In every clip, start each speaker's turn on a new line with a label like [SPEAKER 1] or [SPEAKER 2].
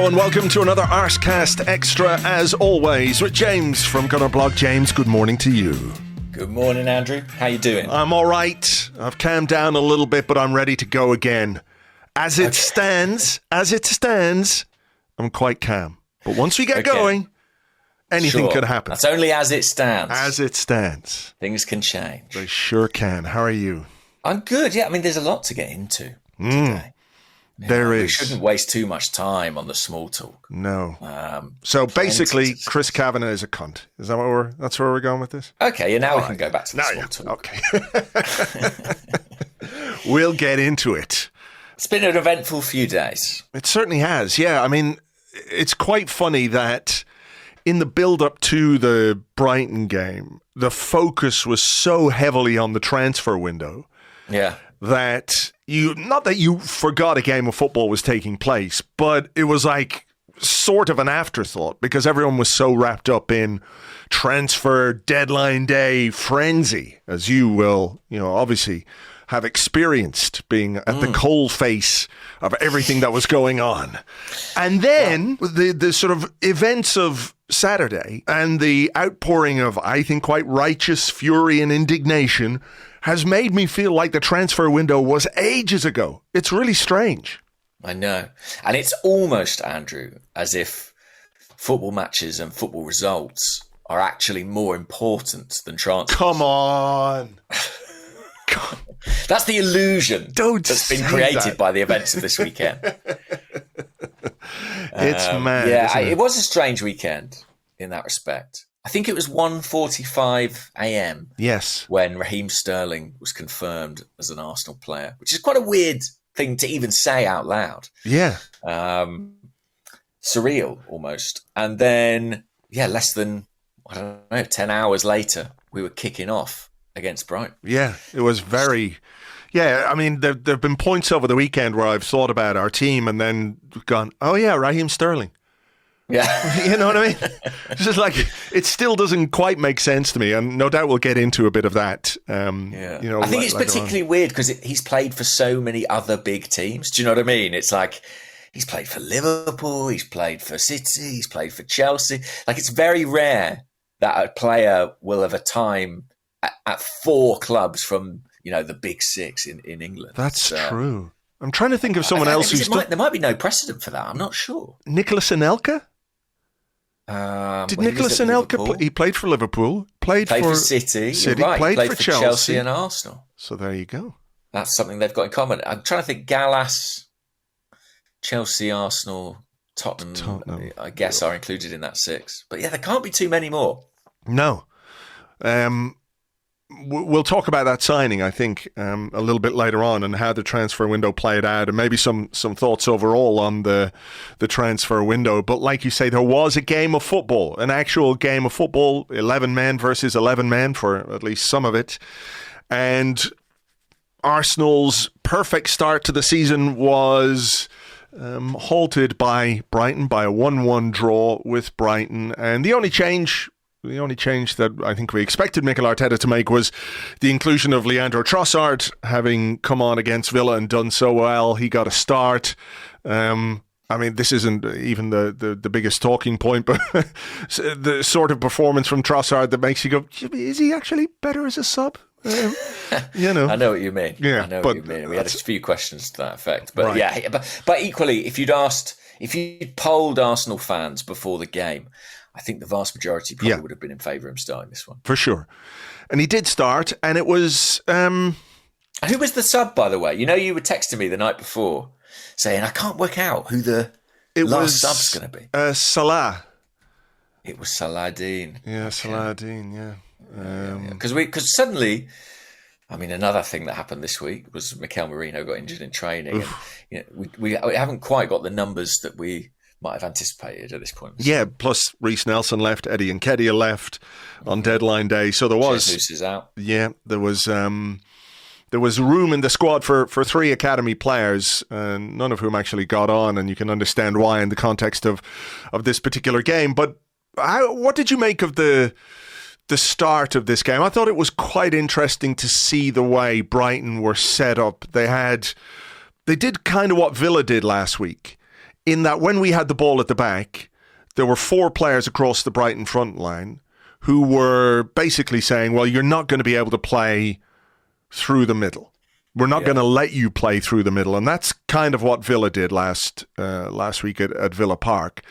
[SPEAKER 1] and welcome to another Arsecast Extra, as always, with James from Gunnerblog. James, good morning to you.
[SPEAKER 2] Good morning, Andrew. How you doing?
[SPEAKER 1] I'm all right. I've calmed down a little bit, but I'm ready to go again. As it stands, I'm quite calm. But once we get going, anything could happen.
[SPEAKER 2] That's only as it stands.
[SPEAKER 1] As it stands.
[SPEAKER 2] Things can change.
[SPEAKER 1] They sure can. How are you?
[SPEAKER 2] I'm good, yeah. I mean, there's a lot to get into today.
[SPEAKER 1] There is.
[SPEAKER 2] We shouldn't waste too much time on the small talk.
[SPEAKER 1] No. So basically, Chris Kavanagh is a cunt. Is that that's where we're going with this?
[SPEAKER 2] Okay, and now we can go back to the small talk.
[SPEAKER 1] Okay. We'll get into it.
[SPEAKER 2] It's been an eventful few days.
[SPEAKER 1] It certainly has, yeah. I mean, it's quite funny that in the build-up to the Brighton game, the focus was so heavily on the transfer window.
[SPEAKER 2] Yeah.
[SPEAKER 1] That not that you forgot a game of football was taking place, but it was like sort of an afterthought because everyone was so wrapped up in transfer deadline day frenzy, as you will, obviously have experienced being at the coal face of everything that was going on. And then the sort of events of Saturday and the outpouring of, I think, quite righteous fury and indignation has made me feel like the transfer window was ages ago. It's really strange.
[SPEAKER 2] I know. And it's almost, Andrew, as if football matches and football results are actually more important than transfers.
[SPEAKER 1] Come on.
[SPEAKER 2] That's the illusion that's been created by the events of this weekend.
[SPEAKER 1] It's mad.
[SPEAKER 2] Yeah, it was a strange weekend in that respect. I think it was 1:45 a.m.
[SPEAKER 1] Yes, when
[SPEAKER 2] Raheem Sterling was confirmed as an Arsenal player, which is quite a weird thing to even say out loud.
[SPEAKER 1] Yeah.
[SPEAKER 2] Surreal almost. And then, less than, 10 hours later, we were kicking off against Brighton.
[SPEAKER 1] Yeah, it was very... Yeah, I mean, there have been points over the weekend where I've thought about our team and then gone, oh yeah, Raheem Sterling.
[SPEAKER 2] Yeah.
[SPEAKER 1] You know what I mean? It's just like, it still doesn't quite make sense to me. And no doubt we'll get into a bit of that.
[SPEAKER 2] I think it's particularly weird because he's played for so many other big teams. Do you know what I mean? It's like he's played for Liverpool, he's played for City, he's played for Chelsea. Like, it's very rare that a player will have a time at four clubs from, the big six in England.
[SPEAKER 1] That's true. I'm trying to think of someone else who's...
[SPEAKER 2] There might be no precedent for that. I'm not sure.
[SPEAKER 1] Nicolas Anelka? Did Nicolas Anelka he played for Liverpool, played for
[SPEAKER 2] City, right.
[SPEAKER 1] played for
[SPEAKER 2] Chelsea and Arsenal.
[SPEAKER 1] So there you go.
[SPEAKER 2] That's something they've got in common. I'm trying to think. Gallas, Chelsea, Arsenal, Tottenham, I guess, are included in that six. But there can't be too many more.
[SPEAKER 1] No. We'll talk about that signing, I think, a little bit later on, and how the transfer window played out, and maybe some thoughts overall on the transfer window. But like you say, there was a game of football, an actual game of football, 11 men versus 11 men for at least some of it. And Arsenal's perfect start to the season was halted by Brighton, by a 1-1 draw with Brighton. And the only change that I think we expected Mikel Arteta to make was the inclusion of Leandro Trossard, having come on against Villa and done so well. He got a start. I mean, this isn't even the biggest talking point, but the sort of performance from Trossard that makes you go, is he actually better as a sub?
[SPEAKER 2] I know what you mean.
[SPEAKER 1] Yeah,
[SPEAKER 2] I know what you mean. We had a few questions to that effect. But right. But equally, if you'd polled Arsenal fans before the game, I think the vast majority probably would have been in favour of him starting this one.
[SPEAKER 1] For sure. And he did start, and it was... Who
[SPEAKER 2] was the sub, by the way? You were texting me the night before saying, I can't work out who the last sub's going to be.
[SPEAKER 1] Salah.
[SPEAKER 2] It was Saladin.
[SPEAKER 1] Yeah, Saladin, yeah.
[SPEAKER 2] Because suddenly... I mean, another thing that happened this week was Mikel Merino got injured in training. And, we haven't quite got the numbers that we might have anticipated at this point.
[SPEAKER 1] Yeah, plus Reece Nelson left, Eddie Nketiah left on deadline day. So there was...
[SPEAKER 2] Jesus is out.
[SPEAKER 1] Yeah, there was room in the squad for three academy players, none of whom actually got on, and you can understand why in the context of this particular game. But what did you make of the start of this game? I thought it was quite interesting to see the way Brighton were set up. They did kind of what Villa did last week, in that when we had the ball at the back, there were 4 players across the Brighton front line who were basically saying, well, you're not going to be able to play through the middle. We're not going to let you play through the middle. And that's kind of what Villa did last week at Villa Park.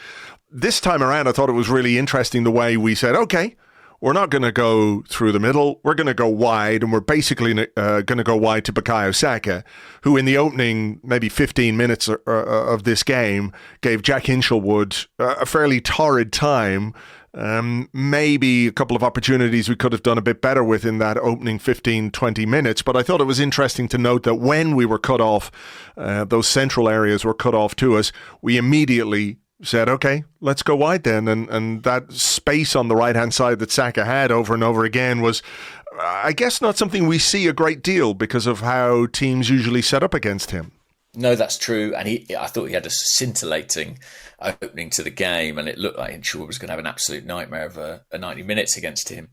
[SPEAKER 1] This time around, I thought it was really interesting the way we said, okay, we're not going to go through the middle. We're going to go wide, and we're basically going to go wide to Bukayo Saka, who in the opening maybe 15 minutes of this game gave Jack Hinchelwood a fairly torrid time. Maybe a couple of opportunities we could have done a bit better with in that opening 15, 20 minutes. But I thought it was interesting to note that when we were cut off, those central areas were cut off to us, we immediately said, okay, let's go wide then. And that space on the right-hand side that Saka had over and over again was, I guess, not something we see a great deal because of how teams usually set up against him.
[SPEAKER 2] No, that's true. And I thought he had a scintillating opening to the game, and it looked like Hinchelwood was going to have an absolute nightmare of a 90 minutes against him.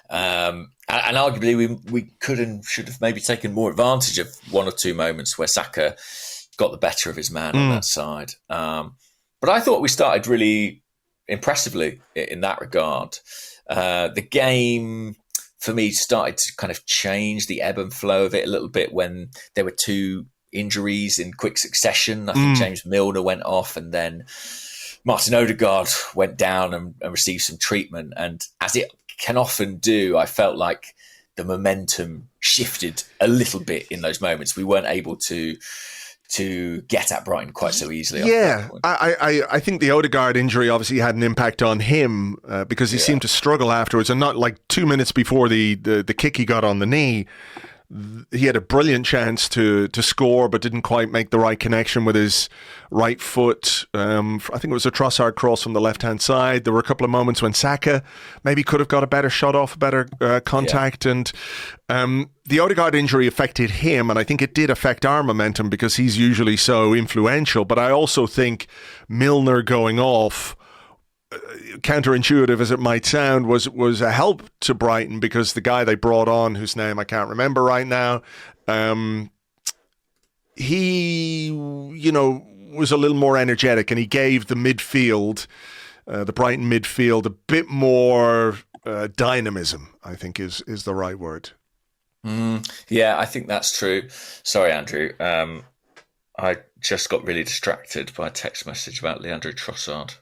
[SPEAKER 2] And arguably, we could and should have maybe taken more advantage of one or two moments where Saka got the better of his man on that side. But I thought we started really impressively in that regard. The game, for me, started to kind of change the ebb and flow of it a little bit when there were 2 injuries in quick succession. I think James Milner went off, and then Martin Odegaard went down and received some treatment. And as it can often do, I felt like the momentum shifted a little bit in those moments. We weren't able to get at Brighton quite so easily.
[SPEAKER 1] Yeah, I think the Odegaard injury obviously had an impact on him because he seemed to struggle afterwards, and not like 2 minutes before the kick he got on the knee. He had a brilliant chance to score, but didn't quite make the right connection with his right foot. I think it was a Trossard cross from the left-hand side. There were a couple of moments when Saka maybe could have got a better shot off, a better contact. And the Odegaard injury affected him, and I think it did affect our momentum because he's usually so influential. But I also think Milner going off, counterintuitive as it might sound, was a help to Brighton because the guy they brought on, whose name I can't remember right now, he, was a little more energetic, and he gave the midfield, the Brighton midfield, a bit more dynamism, I think is the right word.
[SPEAKER 2] Yeah, I think that's true. Sorry, Andrew. I just got really distracted by a text message about Leandro Trossard.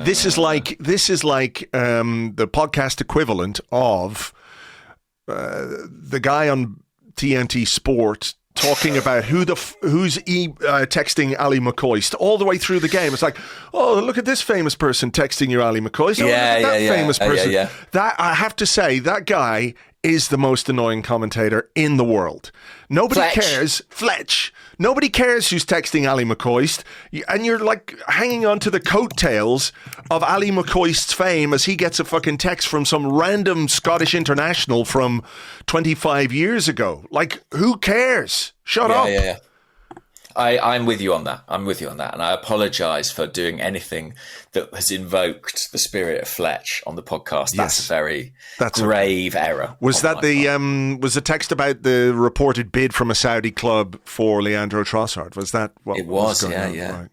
[SPEAKER 1] This is like the podcast equivalent of the guy on TNT Sport talking about who's texting Ali McCoist all the way through the game. It's like, oh, look at this famous person texting you, Ali McCoist. Oh, look at that famous person. That, I have to say, that guy is the most annoying commentator in the world. Nobody cares. Fletch. Nobody cares who's texting Ali McCoist. And you're like hanging on to the coattails of Ali McCoist's fame as he gets a fucking text from some random Scottish international from 25 years ago. Like, who cares? Shut up. Yeah.
[SPEAKER 2] I'm with you on that. And I apologise for doing anything that has invoked the spirit of Fletch on the podcast. That's a very grave error.
[SPEAKER 1] Was that was the text about the reported bid from a Saudi club for Leandro Trossard? Was that what it was?
[SPEAKER 2] Right.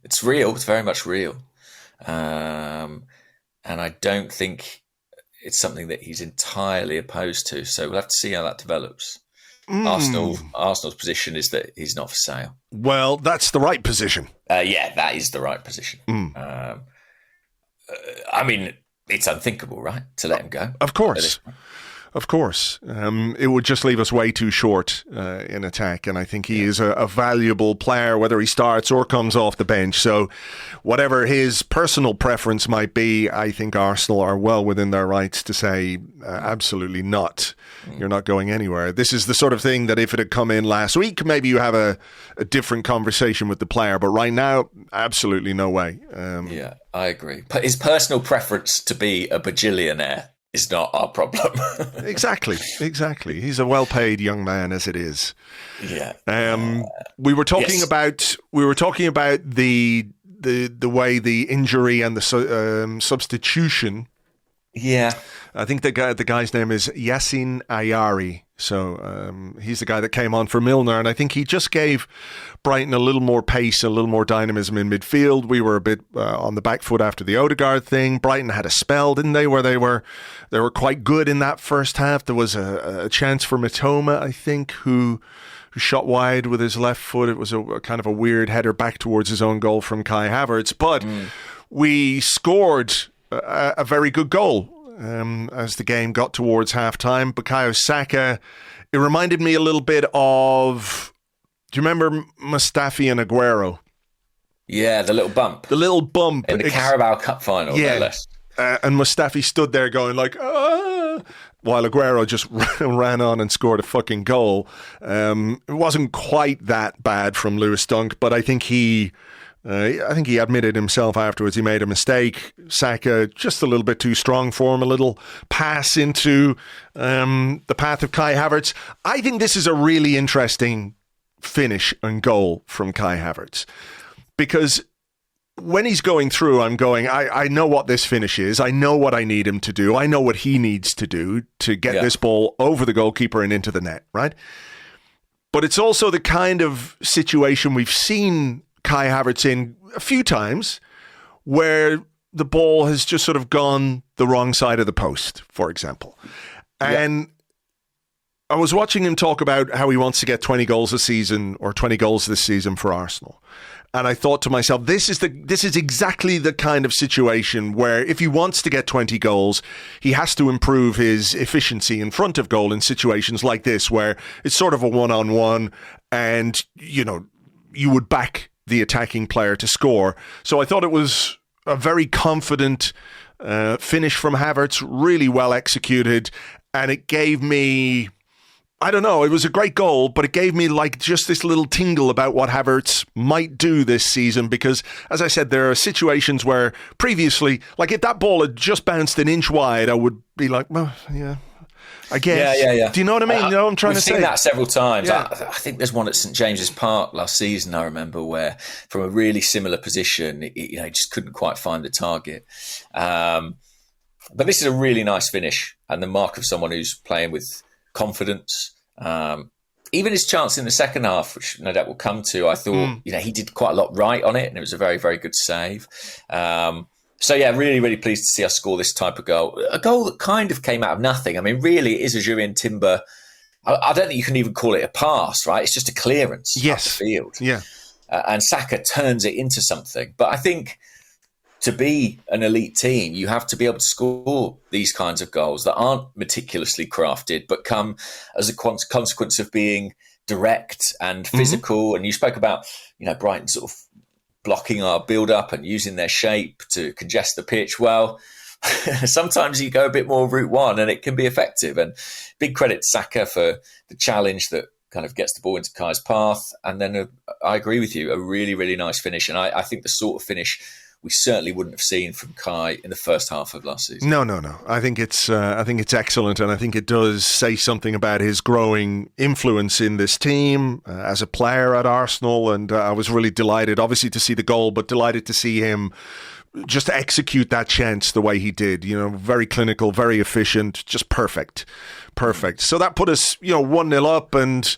[SPEAKER 2] It's real. It's very much real. And I don't think it's something that he's entirely opposed to. So we'll have to see how that develops. Arsenal's position is that he's not for sale.
[SPEAKER 1] Well, that's the right position.
[SPEAKER 2] That is the right position. I mean, it's unthinkable, right, to let him go?
[SPEAKER 1] Of course. It would just leave us way too short in attack, and I think he is a valuable player, whether he starts or comes off the bench. So whatever his personal preference might be, I think Arsenal are well within their rights to say, absolutely not. You're not going anywhere. This is the sort of thing that if it had come in last week, maybe you have a different conversation with the player. But right now, absolutely no way.
[SPEAKER 2] I agree. But his personal preference to be a bajillionaire is not our problem.
[SPEAKER 1] Exactly. He's a well-paid young man as it is.
[SPEAKER 2] Yeah.
[SPEAKER 1] We were talking about the way the injury and the substitution
[SPEAKER 2] Yeah.
[SPEAKER 1] I think the guy's name is Yassin Ayari. So he's the guy that came on for Milner, and I think he just gave Brighton a little more pace, a little more dynamism in midfield. We were a bit on the back foot after the Odegaard thing. Brighton had a spell, didn't they, where they were quite good in that first half. There was a chance for Mitoma, I think, who shot wide with his left foot. It was a kind of a weird header back towards his own goal from Kai Havertz, but we scored a very good goal. As the game got towards half-time. Bukayo Saka, it reminded me a little bit of, do you remember Mustafi and Aguero?
[SPEAKER 2] Yeah, the little bump.
[SPEAKER 1] The little bump.
[SPEAKER 2] In the Carabao Cup final,
[SPEAKER 1] yeah.
[SPEAKER 2] no less.
[SPEAKER 1] And Mustafi stood there going like, while Aguero just ran on and scored a fucking goal. It wasn't quite that bad from Lewis Dunk, but I think he admitted himself afterwards he made a mistake. Saka just a little bit too strong for him, a little pass into the path of Kai Havertz. I think this is a really interesting finish and goal from Kai Havertz, because when he's going through, I'm going, I know what this finish is. I know what I need him to do. I know what he needs to do to get this ball over the goalkeeper and into the net, right? But it's also the kind of situation we've seen Kai Havertz in a few times where the ball has just sort of gone the wrong side of the post, for example. And I was watching him talk about how he wants to get 20 goals a season or 20 goals this season for Arsenal. And I thought to myself, this is exactly the kind of situation where if he wants to get 20 goals, he has to improve his efficiency in front of goal in situations like this, where it's sort of a one-on-one and, you would back the attacking player to score. So I thought it was a very confident finish from Havertz, really well executed, and it gave me, I don't know, it was a great goal, but it gave me like just this little tingle about what Havertz might do this season, because, as I said, there are situations where previously, like if that ball had just bounced an inch wide, I would be like, well, yeah, I guess.
[SPEAKER 2] Yeah.
[SPEAKER 1] Do you know what I mean? You know what I'm trying to say?
[SPEAKER 2] We've seen that several times.
[SPEAKER 1] Yeah.
[SPEAKER 2] I think there's one at St James's Park last season, I remember, where from a really similar position, he just couldn't quite find the target. But this is a really nice finish and the mark of someone who's playing with confidence. Even his chance in the second half, which no doubt we'll come to, I thought, he did quite a lot right on it, and it was a very, very good save. So, yeah, really, really pleased to see us score this type of goal. A goal that kind of came out of nothing. I mean, really, it is a Jurrien Timber. I don't think you can even call it a pass, right? It's just a clearance up the field.
[SPEAKER 1] Yeah.
[SPEAKER 2] And Saka turns it into something. But I think to be an elite team, you have to be able to score these kinds of goals that aren't meticulously crafted, but come as a consequence of being direct and physical. And you spoke about, Brighton sort of blocking our build-up and using their shape to congest the pitch. Well, sometimes you go a bit more route one and it can be effective. And big credit to Saka for the challenge that kind of gets the ball into Kai's path. And then I agree with you, a really, really nice finish. And I think the sort of finish we certainly wouldn't have seen from Kai in the first half of last season. No.
[SPEAKER 1] I think it's excellent, and I think it does say something about his growing influence in this team as a player at Arsenal. And I was really delighted, obviously, to see the goal, but delighted to see him just execute that chance the way he did. Very clinical, very efficient, just perfect. So that put us, 1-0 up, and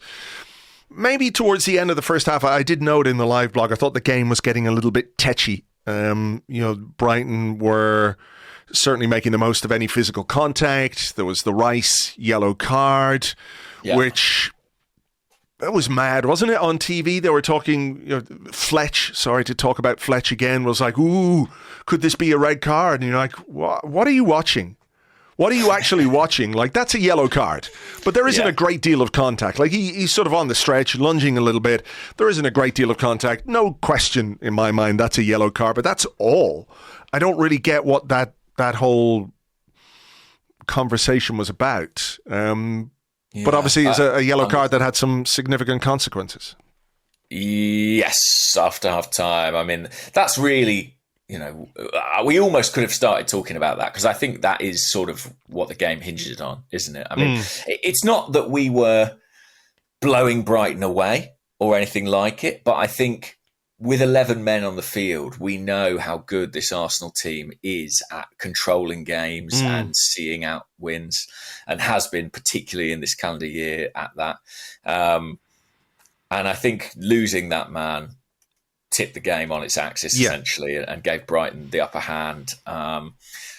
[SPEAKER 1] maybe towards the end of the first half, I did note in the live blog, I thought the game was getting a little bit tetchy. Brighton were certainly making the most of any physical contact. There was the Rice yellow card, which it was mad, wasn't it? On TV, they were talking, Fletch, sorry to talk about Fletch again, was like, ooh, could this be a red card? And you're like, what are you watching? What are you actually watching? Like, that's a yellow card. But there isn't a great deal of contact. Like, he's sort of on the stretch, lunging a little bit. There isn't a great deal of contact. No question in my mind that's a yellow card, but that's all. I don't really get what that whole conversation was about. But obviously it's a yellow card that had some significant consequences.
[SPEAKER 2] Yes, after half time. I mean, that's really... we almost could have started talking about that, because I think that is sort of what the game hinges on, isn't it? I mean, it's not that we were blowing Brighton away or anything like it, but I think with 11 men on the field, we know how good this Arsenal team is at controlling games and seeing out wins, and has been, particularly in this calendar year, at that. And I think losing that man tipped the game on its axis, essentially, and gave Brighton the upper hand.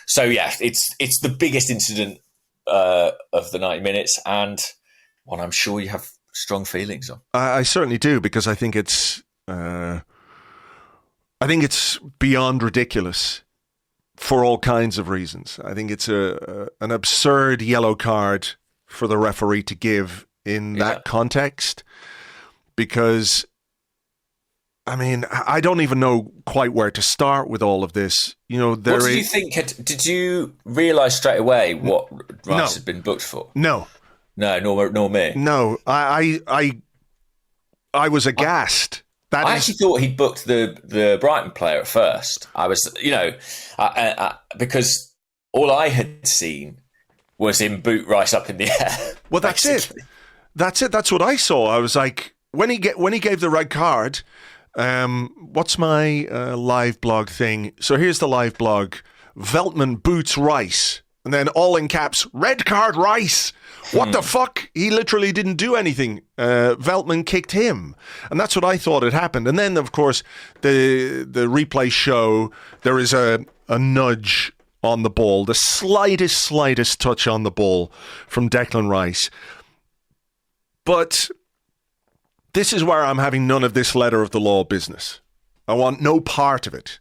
[SPEAKER 2] So, yeah, it's the biggest incident of the 90 minutes, and one I'm sure you have strong feelings on.
[SPEAKER 1] I certainly do, because I think it's beyond ridiculous for all kinds of reasons. I think it's an absurd yellow card for the referee to give in that context, because, I mean, I don't even know quite where to start with all of this. You know,
[SPEAKER 2] what did you think? Did you realise straight away what Rice had been booked for?
[SPEAKER 1] No,
[SPEAKER 2] nor me.
[SPEAKER 1] No, I was aghast.
[SPEAKER 2] I actually thought he'd booked the Brighton player at first. I was, because all I had seen was him boot Rice up in the air.
[SPEAKER 1] Well, that's it. That's what I saw. I was like, when he gave the red card. What's my live blog thing? So here's the live blog. Veltman boots Rice. And then all in caps, red card Rice. What the fuck? He literally didn't do anything. Veltman kicked him. And that's what I thought had happened. And then, of course, the replay show, there is a nudge on the ball. The slightest touch on the ball from Declan Rice. But this is where I'm having none of this letter of the law business. I want no part of it,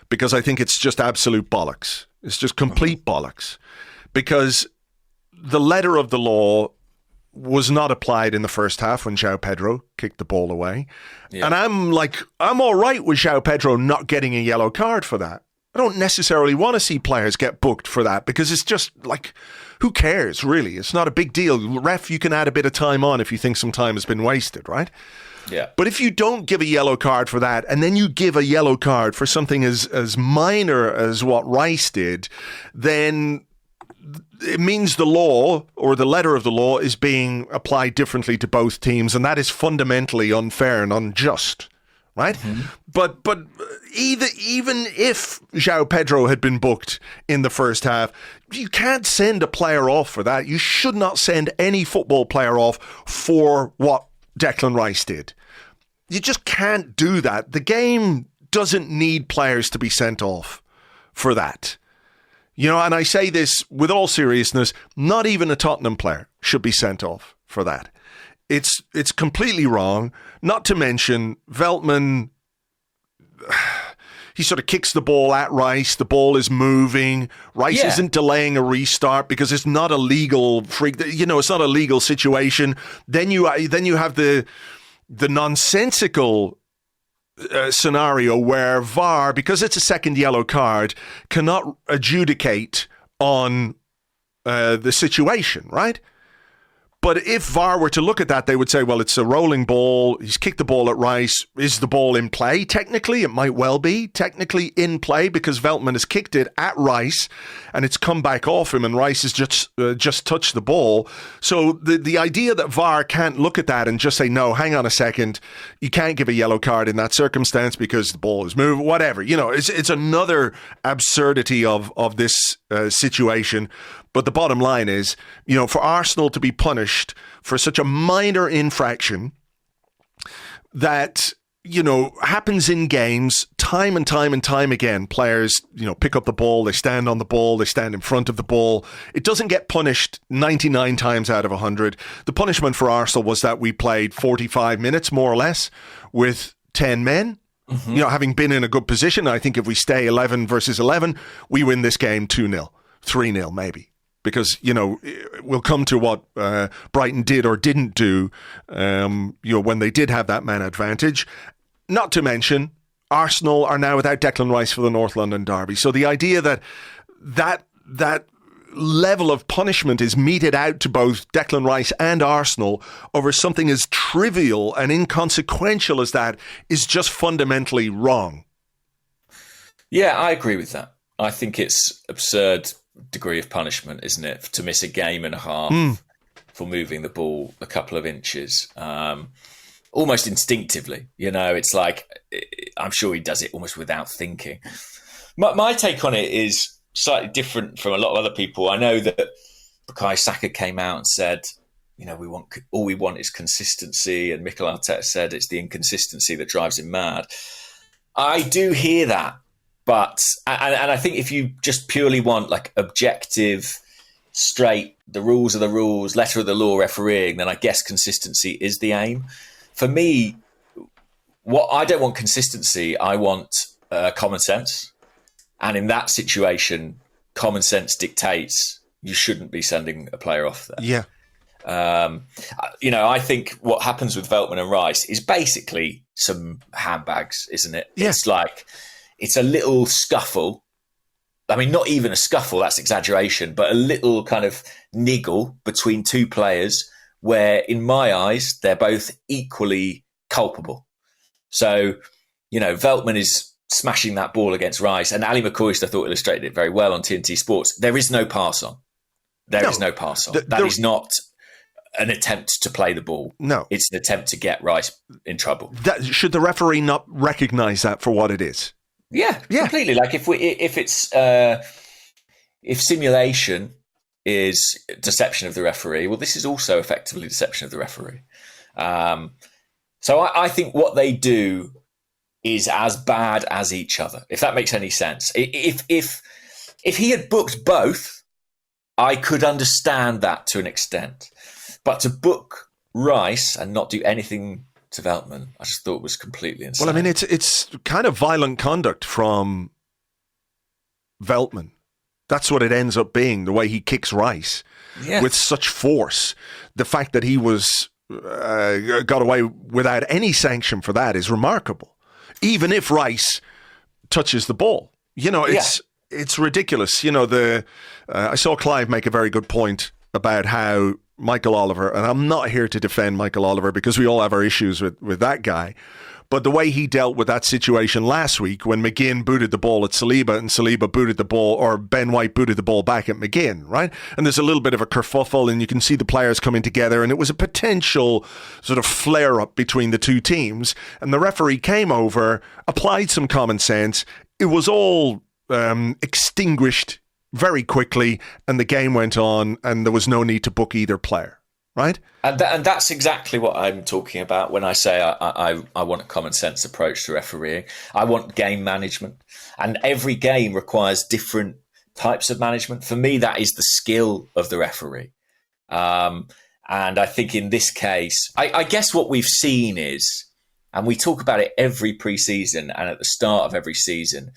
[SPEAKER 1] because I think it's just absolute bollocks. It's just complete bollocks, because the letter of the law was not applied in the first half when João Pedro kicked the ball away. Yeah. And I'm all right with João Pedro not getting a yellow card for that. I don't necessarily want to see players get booked for that, because it's just like, who cares, really? It's not a big deal. Ref, you can add a bit of time on if you think some time has been wasted, right?
[SPEAKER 2] Yeah.
[SPEAKER 1] But if you don't give a yellow card for that, and then you give a yellow card for something as minor as what Rice did, then it means the law, or the letter of the law, is being applied differently to both teams, and that is fundamentally unfair and unjust. Right? Mm-hmm. But even if João Pedro had been booked in the first half, you can't send a player off for that. You should not send any football player off for what Declan Rice did. You just can't do that. The game doesn't need players to be sent off for that. You know, and I say this with all seriousness, not even a Tottenham player should be sent off for that. It's completely wrong. Not to mention, Veltman, he sort of kicks the ball at Rice. The ball is moving. Rice isn't delaying a restart because it's not a legal freak. You know, it's not a legal situation. Then you have the nonsensical scenario where VAR, because it's a second yellow card, cannot adjudicate on the situation, right? But if VAR were to look at that, they would say, well, it's a rolling ball. He's kicked the ball at Rice. Is the ball in play? Technically, it might well be technically in play, because Veltman has kicked it at Rice and it's come back off him, and Rice has just touched the ball. So the idea that VAR can't look at that and just say, no, hang on a second, you can't give a yellow card in that circumstance because the ball is moving, whatever. You know, it's another absurdity of this situation. But the bottom line is, you know, for Arsenal to be punished for such a minor infraction that, you know, happens in games time and time again. Players, you know, pick up the ball, they stand on the ball, they stand in front of the ball. It doesn't get punished 99 times out of 100. The punishment for Arsenal was that we played 45 minutes, more or less, with 10 men. Mm-hmm. You know, having been in a good position. I think if we stay 11 versus 11, we win this game 2-0, 3-0 maybe. Because, you know, we'll come to what Brighton did or didn't do, you know, when they did have that man advantage. Not to mention, Arsenal are now without Declan Rice for the North London derby. So the idea that level of punishment is meted out to both Declan Rice and Arsenal over something as trivial and inconsequential as that is just fundamentally wrong.
[SPEAKER 2] Yeah, I agree with that. I think it's absurd degree of punishment, isn't it, to miss a game and a half for moving the ball a couple of inches, almost instinctively. You know, it's like I'm sure he does it almost without thinking. My take on it is slightly different from a lot of other people. I know that Bukayo Saka came out and said, all we want is consistency, and Mikel Arteta said it's the inconsistency that drives him mad. I do hear that, but and I think if you just purely want like objective, straight, the rules are the rules, letter of the law refereeing, then I guess consistency is the aim. For me, what I don't want consistency, I want common sense. And in that situation, common sense dictates you shouldn't be sending a player off there.
[SPEAKER 1] Yeah.
[SPEAKER 2] I think what happens with Veltman and Rice is basically some handbags, isn't it?
[SPEAKER 1] Yeah.
[SPEAKER 2] It's like, it's a little scuffle. I mean, not even a scuffle, that's exaggeration, but a little kind of niggle between two players where, in my eyes, they're both equally culpable. So, Veltman is smashing that ball against Rice, and Ali McCoist, I thought, illustrated it very well on TNT Sports. There is no pass on. There is no pass on. That is not an attempt to play the ball. No. It's an attempt to get Rice in trouble.
[SPEAKER 1] Should the referee not recognise that for what it is?
[SPEAKER 2] Yeah, completely. Like if simulation is deception of the referee, well, this is also effectively deception of the referee. So I think what they do is as bad as each other, if that makes any sense. If he had booked both, I could understand that to an extent. But to book Rice and not do anything to Veltman, I just thought was completely insane.
[SPEAKER 1] Well, I mean, it's kind of violent conduct from Veltman. That's what it ends up being, the way he kicks Rice with such force. The fact that he was got away without any sanction for that is remarkable. Even if Rice touches the ball, it's ridiculous. I saw Clive make a very good point about how Michael Oliver, and I'm not here to defend Michael Oliver because we all have our issues with that guy, but the way he dealt with that situation last week when McGinn booted the ball at Saliba and Saliba booted the ball, or Ben White booted the ball back at McGinn, right? And there's a little bit of a kerfuffle and you can see the players coming together, and it was a potential sort of flare-up between the two teams, and the referee came over, applied some common sense. It was all extinguished very quickly, and the game went on, and there was no need to book either player, right?
[SPEAKER 2] And that's exactly what I'm talking about when I say I want a common sense approach to refereeing. I want game management, and every game requires different types of management. For me, that is the skill of the referee. And I think in this case, I guess what we've seen is, and we talk about it every pre-season and at the start of every season,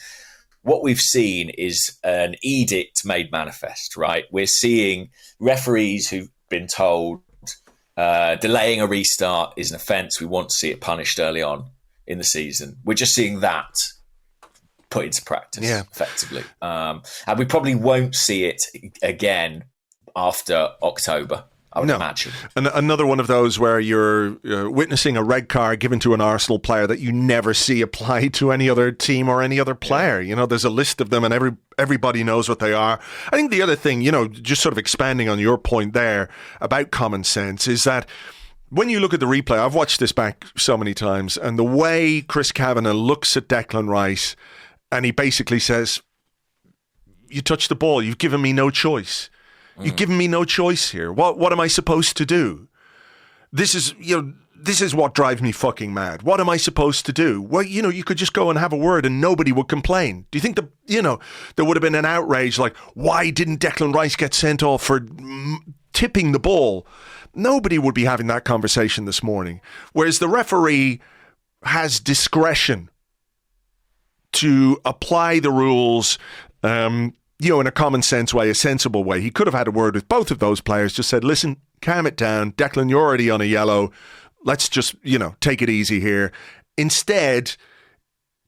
[SPEAKER 2] what we've seen is an edict made manifest, right? We're seeing referees who've been told delaying a restart is an offence. We want to see it punished early on in the season. We're just seeing that put into practice, effectively. And we probably won't see it again after October, I would imagine.
[SPEAKER 1] And another one of those where you're witnessing a red card given to an Arsenal player that you never see applied to any other team or any other player. There's a list of them and everybody knows what they are. I think the other thing, just sort of expanding on your point there about common sense, is that when you look at the replay, I've watched this back so many times, and the way Chris Kavanagh looks at Declan Rice and he basically says, you touched the ball, you've given me no choice. You've given me no choice here. What am I supposed to do? This is what drives me fucking mad. What am I supposed to do? Well, you could just go and have a word and nobody would complain. Do you think there would have been an outrage like, why didn't Declan Rice get sent off for tipping the ball? Nobody would be having that conversation this morning. Whereas the referee has discretion to apply the rules, in a common sense way, a sensible way. He could have had a word with both of those players, just said, listen, calm it down. Declan, you're already on a yellow. Let's just, take it easy here. Instead,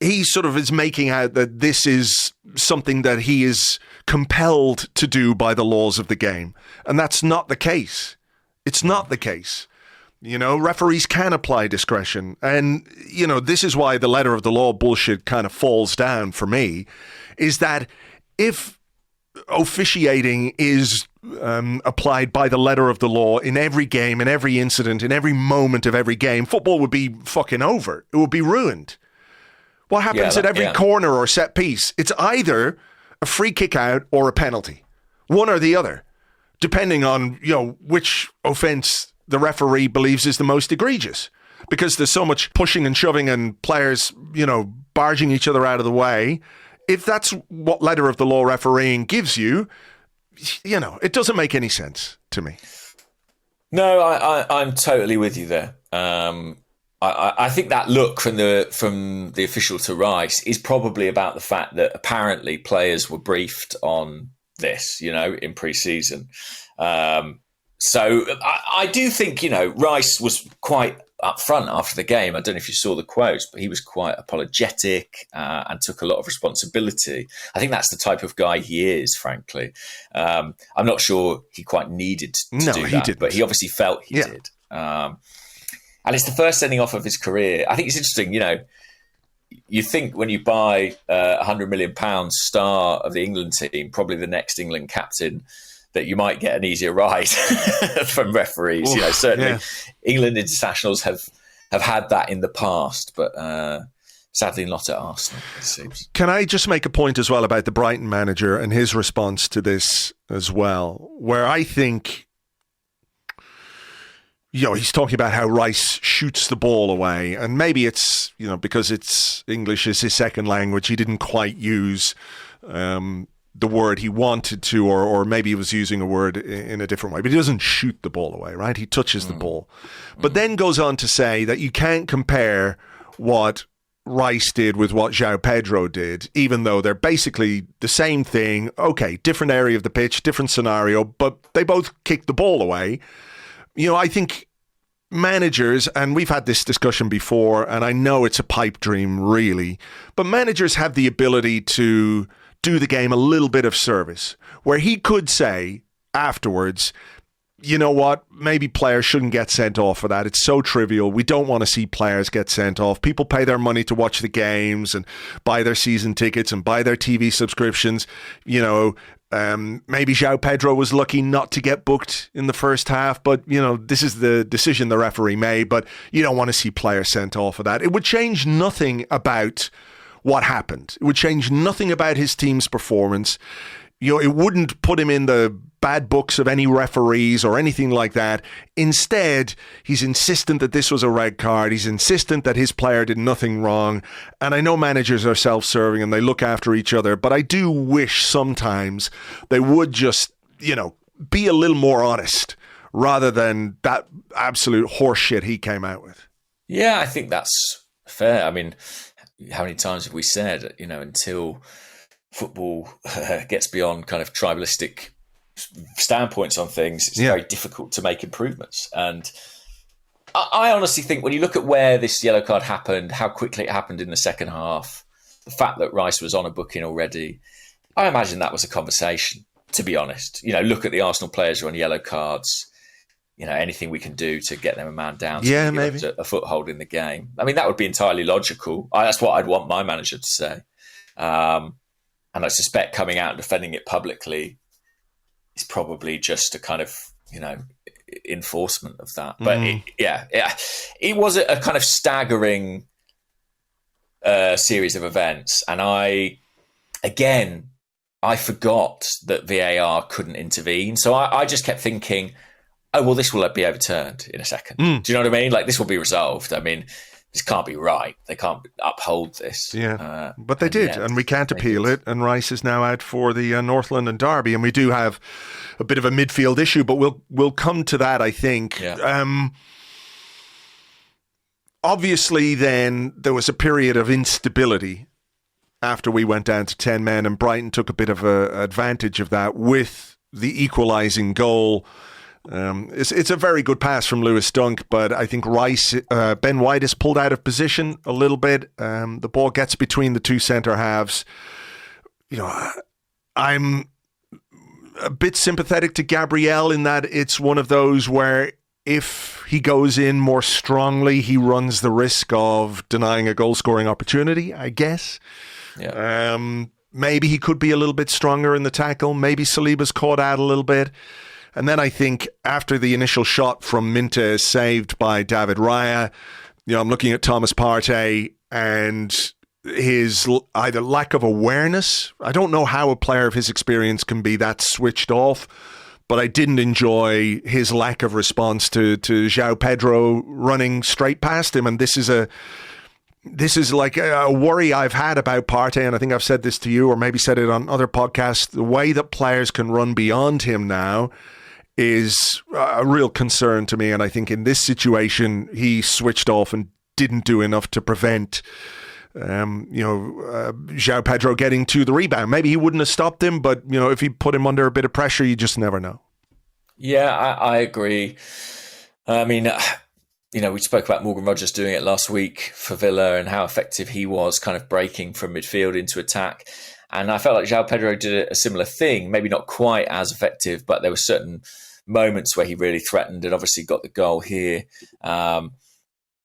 [SPEAKER 1] he sort of is making out that this is something that he is compelled to do by the laws of the game. And that's not the case. It's not the case. Referees can apply discretion. And, this is why the letter of the law bullshit kind of falls down for me, is that if officiating is applied by the letter of the law in every game, in every incident, in every moment of every game, football would be fucking over. It would be ruined. What happens at every corner or set piece? It's either a free kick out or a penalty. One or the other, depending on, which offence the referee believes is the most egregious. Because there's so much pushing and shoving and players, barging each other out of the way. If that's what letter of the law refereeing gives you, it doesn't make any sense to me.
[SPEAKER 2] No, I'm totally with you there. I think that look from the official to Rice is probably about the fact that apparently players were briefed on this, in pre-season. So I do think, Rice was quite upfront after the game. I don't know if you saw the quotes, but he was quite apologetic and took a lot of responsibility. I think that's the type of guy he is, frankly. I'm not sure he quite needed to do that, didn't. But he obviously felt he did. And it's the first sending off of his career. I think it's interesting, you think when you buy a £100 million star of the England team, probably the next England captain, that you might get an easier ride from referees. Oof, certainly England internationals have had that in the past, but sadly not at Arsenal, it seems.
[SPEAKER 1] Can I just make a point as well about the Brighton manager and his response to this as well, where I think, he's talking about how Rice shoots the ball away, and maybe it's, because it's English is his second language, he didn't quite use the word he wanted to, or maybe he was using a word in a different way, but he doesn't shoot the ball away, right? He touches the ball. But then goes on to say that you can't compare what Rice did with what João Pedro did, even though they're basically the same thing. Okay, different area of the pitch, different scenario, but they both kicked the ball away. I think managers, and we've had this discussion before, and I know it's a pipe dream, really, but managers have the ability to do the game a little bit of service, where he could say afterwards, you know what, maybe players shouldn't get sent off for that. It's so trivial. We don't want to see players get sent off. People pay their money to watch the games and buy their season tickets and buy their TV subscriptions. Maybe João Pedro was lucky not to get booked in the first half, but, this is the decision the referee made, but you don't want to see players sent off for that. It would change nothing about what happened. It would change nothing about his team's performance. It wouldn't put him in the bad books of any referees or anything like that. Instead, he's insistent that this was a red card. He's insistent that his player did nothing wrong. And I know managers are self-serving and they look after each other, but I do wish sometimes they would just, be a little more honest rather than that absolute horseshit he came out with.
[SPEAKER 2] Yeah, I think that's fair. I mean, how many times have we said, until football gets beyond kind of tribalistic standpoints on things, it's very difficult to make improvements. And I honestly think when you look at where this yellow card happened, how quickly it happened in the second half, the fact that Rice was on a booking already, I imagine that was a conversation, to be honest. Look at the Arsenal players who are on yellow cards. Anything we can do to get them a man down, to maybe a foothold in the game. I mean, that would be entirely logical. That's what I'd want my manager to say. And I suspect coming out and defending it publicly is probably just a kind of, enforcement of that. But it was a kind of staggering series of events. And I forgot that VAR couldn't intervene. So I just kept thinking, oh, well, this will be overturned in a second. Do you know what I mean? Like, this will be resolved. I mean, this can't be right. They can't uphold this.
[SPEAKER 1] Yeah, but they did, and we can't appeal it. And Rice is now out for the North London derby, and we do have a bit of a midfield issue, but we'll come to that, I think. Yeah. Obviously, then, there was a period of instability after we went down to 10 men, and Brighton took a bit of an advantage of that with the equalising goal. It's a very good pass from Lewis Dunk, but I think Ben White is pulled out of position a little bit. The ball gets between the two centre halves. I'm a bit sympathetic to Gabriel in that it's one of those where if he goes in more strongly, he runs the risk of denying a goal-scoring opportunity, I guess. Yeah. Maybe he could be a little bit stronger in the tackle. Maybe Saliba's caught out a little bit. And then I think after the initial shot from Minta is saved by David Raya, I'm looking at Thomas Partey and his either lack of awareness. I don't know how a player of his experience can be that switched off, but I didn't enjoy his lack of response to João Pedro running straight past him. And this is like a worry I've had about Partey, and I think I've said this to you or maybe said it on other podcasts. The way that players can run beyond him now is a real concern to me. And I think in this situation, he switched off and didn't do enough to prevent João Pedro getting to the rebound. Maybe he wouldn't have stopped him, but if he put him under a bit of pressure, you just never know.
[SPEAKER 2] Yeah, I agree. I mean, we spoke about Morgan Rogers doing it last week for Villa and how effective he was kind of breaking from midfield into attack. And I felt like João Pedro did a similar thing, maybe not quite as effective, but there were certain moments where he really threatened and obviously got the goal here.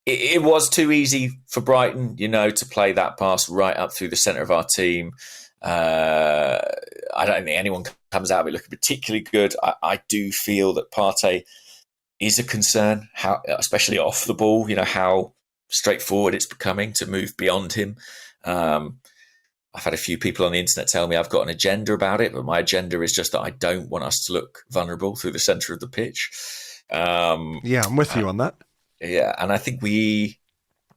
[SPEAKER 2] It was too easy for Brighton, to play that pass right up through the centre of our team. I don't think anyone comes out of it looking particularly good. I do feel that Partey is a concern, especially off the ball, how straightforward it's becoming to move beyond him. I've had a few people on the internet tell me I've got an agenda about it, but my agenda is just that I don't want us to look vulnerable through the centre of the pitch.
[SPEAKER 1] Yeah, I'm with you on that.
[SPEAKER 2] Yeah, and I think we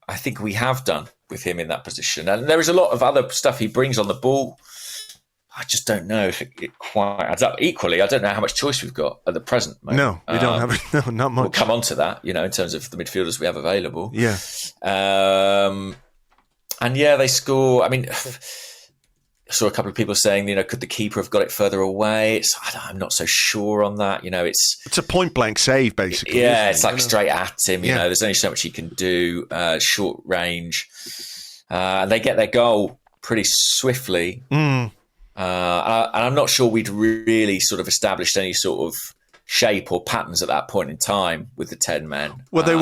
[SPEAKER 2] have done with him in that position. And there is a lot of other stuff he brings on the ball. I just don't know if it quite adds up. Equally, I don't know how much choice we've got at the present moment.
[SPEAKER 1] No, we don't have not much.
[SPEAKER 2] We'll come on to that, in terms of the midfielders we have available.
[SPEAKER 1] Yeah.
[SPEAKER 2] And yeah, they score. I mean, I saw a couple of people saying, could the keeper have got it further away? I'm not so sure on that. It's
[SPEAKER 1] a point blank save, basically.
[SPEAKER 2] Yeah, it's like straight at him. There's only so much he can do, short range. And they get their goal pretty swiftly. And I'm not sure we'd really sort of established any sort of shape or patterns at that point in time with the 10 men.
[SPEAKER 1] Well, they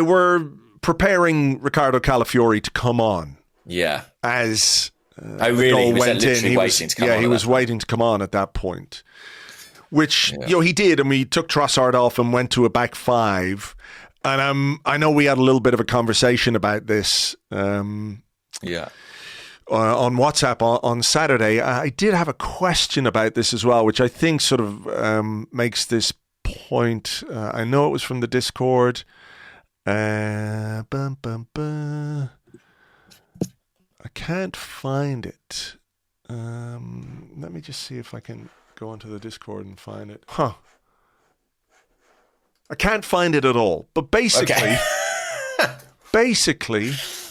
[SPEAKER 1] were preparing Ricardo Calafiori to come on.
[SPEAKER 2] Yeah.
[SPEAKER 1] As
[SPEAKER 2] really? He was literally waiting to come on.
[SPEAKER 1] Yeah, he was waiting to come on at that point. Which, he did, and we took Trossard off and went to a back five. And I know we had a little bit of a conversation about this. On WhatsApp on Saturday. I did have a question about this as well, which I think sort of makes this point. I know it was from the Discord. I can't find it. Let me just see if I can go onto the Discord and find it. I can't find it at all. But basically,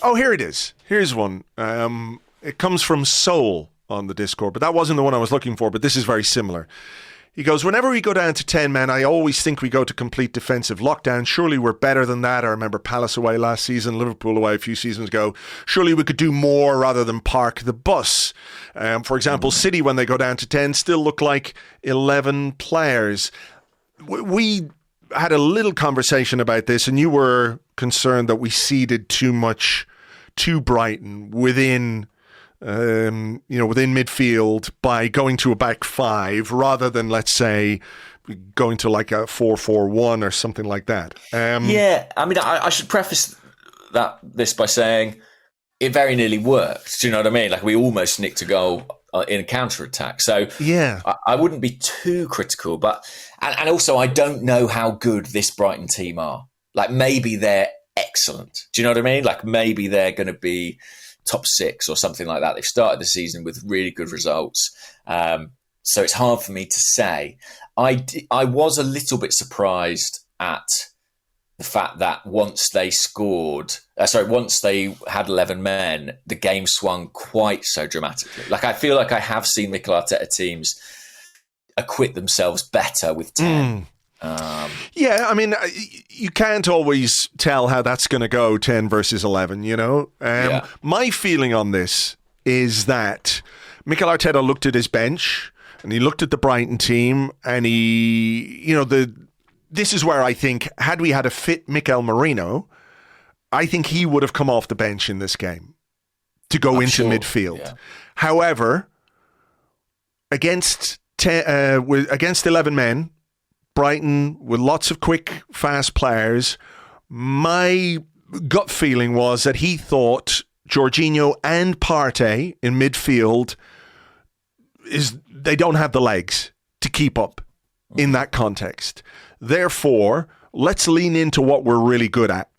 [SPEAKER 1] oh, here it is. Here's one. It comes from Soul on the Discord, but that wasn't the one I was looking for, but this is very similar. He goes, whenever we go down to 10 men, I always think we go to complete defensive lockdown. Surely we're better than that. I remember Palace away last season, Liverpool away a few seasons ago. Surely we could do more rather than park the bus. For example, City, when they go down to 10, still look like 11 players. We had a little conversation about this, and you were concerned that we ceded too much to Brighton within midfield by going to a back five rather than, let's say, going to like a 4-4-1 or something like that.
[SPEAKER 2] I mean, I should preface this by saying it very nearly worked. Do you know what I mean? Like, we almost nicked a goal in a counter-attack. So
[SPEAKER 1] yeah,
[SPEAKER 2] I wouldn't be too critical. But and also, I don't know how good this Brighton team are. Like, maybe they're excellent. Do you know what I mean? Like, maybe they're going to be top six or something like that. They've started the season with really good results. So it's hard for me to say. I was a little bit surprised at the fact that once they had 11 men, the game swung quite so dramatically. Like, I feel like I have seen Mikel Arteta teams acquit themselves better with 10.
[SPEAKER 1] Yeah, I mean, you can't always tell how that's going to go, 10 versus 11, My feeling on this is that Mikel Arteta looked at his bench and he looked at the Brighton team and this is where I think, had we had a fit Mikel Merino, I think he would have come off the bench in this game to go into midfield. Yeah. However, against 11 men, Brighton with lots of quick, fast players, my gut feeling was that he thought Jorginho and Partey in midfield, they don't have the legs to keep up in that context. Therefore, let's lean into what we're really good at,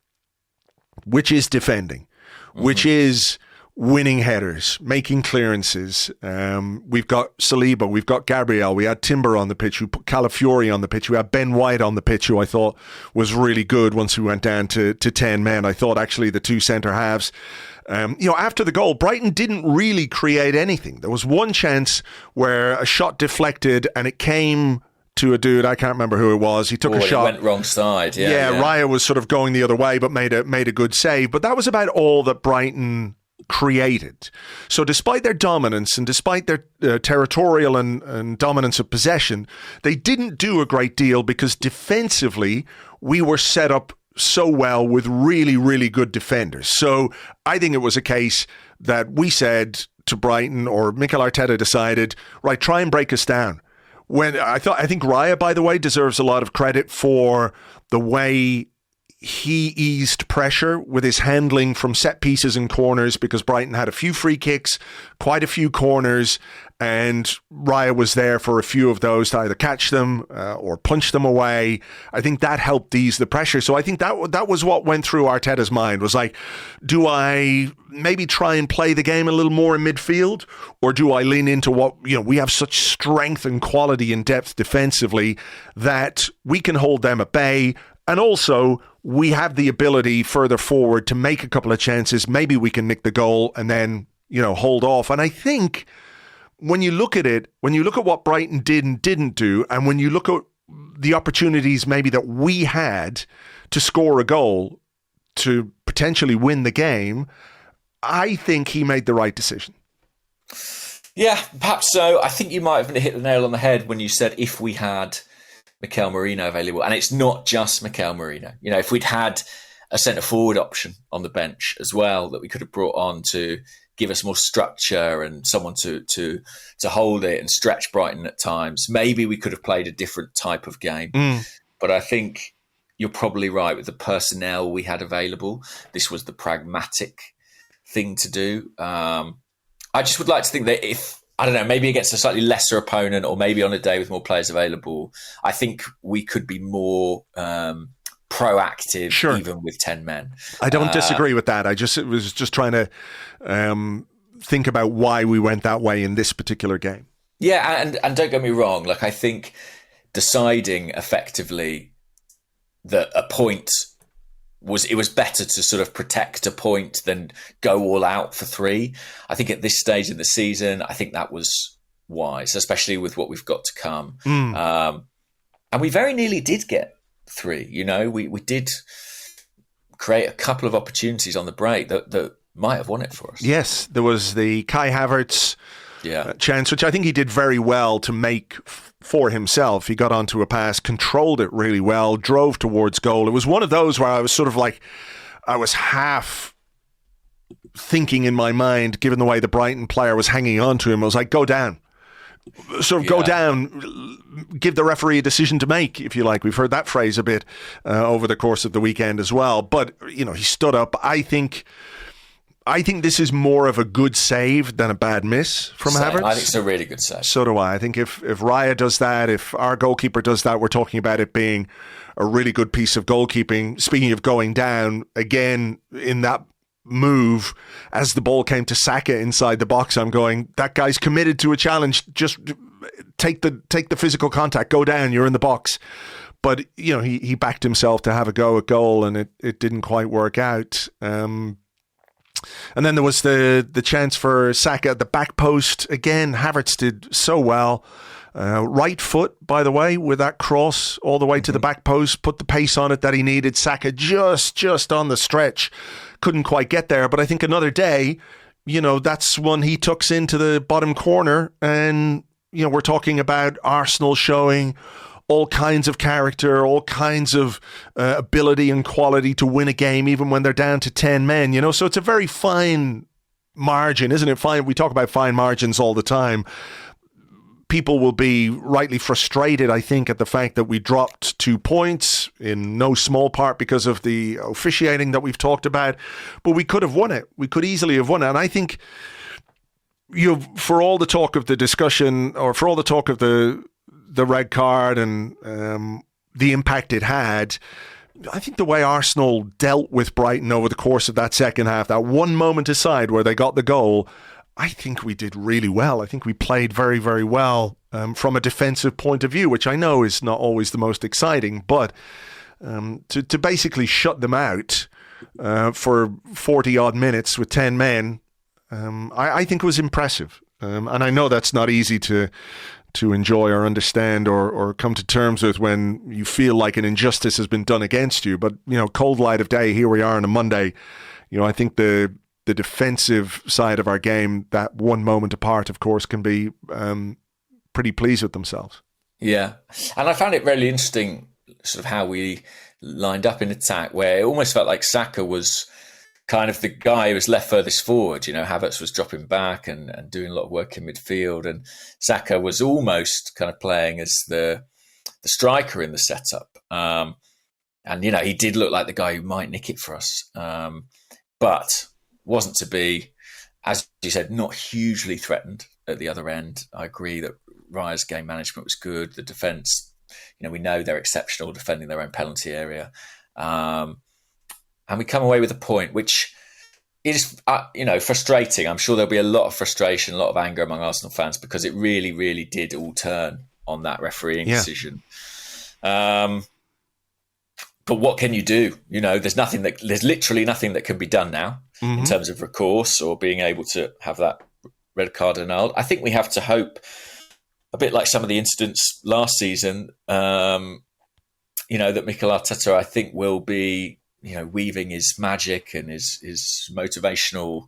[SPEAKER 1] which is defending, which is winning headers, making clearances. We've got Saliba, we've got Gabriel, we had Timber on the pitch, we put Calafiori on the pitch, we had Ben White on the pitch, who I thought was really good once we went down to 10 men. I thought actually the two centre halves, after the goal, Brighton didn't really create anything. There was one chance where a shot deflected and it came to a dude, I can't remember who it was. He took a shot.
[SPEAKER 2] It went wrong side. Yeah.
[SPEAKER 1] Raya was sort of going the other way, but made a good save. But that was about all that Brighton created. So despite their dominance and despite their territorial and dominance of possession, they didn't do a great deal because defensively we were set up so well with really, really good defenders. So I think it was a case that we said to Brighton, or Mikel Arteta decided, right, try and break us down. I think Raya, by the way, deserves a lot of credit for the way he eased pressure with his handling from set pieces and corners, because Brighton had a few free kicks, quite a few corners, and Raya was there for a few of those to either catch them or punch them away. I think that helped ease the pressure. So I think that was what went through Arteta's mind, was like, do I maybe try and play the game a little more in midfield, or do I lean into what, we have such strength and quality and depth defensively that we can hold them at bay, and also we have the ability further forward to make a couple of chances. Maybe we can nick the goal and then, hold off. And I think when you look at it, when you look at what Brighton did and didn't do, and when you look at the opportunities maybe that we had to score a goal to potentially win the game, I think he made the right decision.
[SPEAKER 2] Yeah, perhaps so. I think you might have hit the nail on the head when you said if we had Mikel Merino available. And it's not just Mikel Merino. If we'd had a centre-forward option on the bench as well that we could have brought on to give us more structure and someone to hold it and stretch Brighton at times, maybe we could have played a different type of game. But I think you're probably right with the personnel we had available. This was the pragmatic thing to do. I just would like to think that if, I don't know, maybe against a slightly lesser opponent or maybe on a day with more players available, I think we could be more proactive, even with 10 men.
[SPEAKER 1] I don't disagree with that. I was just trying to think about why we went that way in this particular game.
[SPEAKER 2] Yeah, and don't get me wrong, I think deciding effectively that a point it was better to sort of protect a point than go all out for 3. I think at this stage in the season, I think that was wise, especially with what we've got to come. And we very nearly did get 3. We did create a couple of opportunities on the break that might have won it for us.
[SPEAKER 1] Yes, there was the Kai Havertz chance, which I think he did very well to make for himself. He got onto a pass, controlled it really well, drove towards goal. It was one of those where I was sort of like, I was half thinking in my mind, given the way the Brighton player was hanging on to him, I was like, go down. Go down, give the referee a decision to make, if you like. We've heard that phrase a bit over the course of the weekend as well. But, he stood up. I think this is more of a good save than a bad miss from Havertz.
[SPEAKER 2] I think it's a really good save.
[SPEAKER 1] So do I. I think if Raya does that, if our goalkeeper does that, we're talking about it being a really good piece of goalkeeping. Speaking of going down, again, in that move, as the ball came to Saka inside the box, I'm going, that guy's committed to a challenge. Just take the physical contact, go down, you're in the box. But, he backed himself to have a go at goal, and it didn't quite work out. And then there was the chance for Saka at the back post. Again, Havertz did so well. Right foot, by the way, with that cross all the way to the back post, put the pace on it that he needed. Saka just on the stretch. Couldn't quite get there. But I think another day, that's when he tucks into the bottom corner. And, we're talking about Arsenal showing all kinds of character, all kinds of ability and quality to win a game, even when they're down to 10 men, So it's a very fine margin, isn't it? Fine. We talk about fine margins all the time. people will be rightly frustrated, I think, at the fact that we dropped 2 points, in no small part because of the officiating that we've talked about. But we could have won it. We could easily have won it. And I think, for all the talk of the discussion, or for all the talk of the red card and the impact it had, I think the way Arsenal dealt with Brighton over the course of that second half, that one moment aside where they got the goal, I think we did really well. I think we played very, very well from a defensive point of view, which I know is not always the most exciting, but to basically shut them out for 40-odd minutes with 10 men, I think was impressive. And I know that's not easy to enjoy or understand or come to terms with when you feel like an injustice has been done against you. But, cold light of day, here we are on a Monday. I think the defensive side of our game, that one moment apart, of course, can be pretty pleased with themselves.
[SPEAKER 2] Yeah. And I found it really interesting sort of how we lined up in attack, where it almost felt like Saka was kind of the guy who was left furthest forward. Havertz was dropping back and doing a lot of work in midfield, and Saka was almost kind of playing as the striker in the setup. And he did look like the guy who might nick it for us, but wasn't to be. As you said, not hugely threatened at the other end. I agree that Raya's game management was good. The defence, we know they're exceptional defending their own penalty area. And we come away with a point, which is, frustrating. I'm sure there'll be a lot of frustration, a lot of anger among Arsenal fans, because it really, really did all turn on that refereeing decision. But what can you do? There's literally nothing that can be done now in terms of recourse or being able to have that red card annulled. I think we have to hope, a bit like some of the incidents last season, that Mikel Arteta, I think, will be weaving his magic and his motivational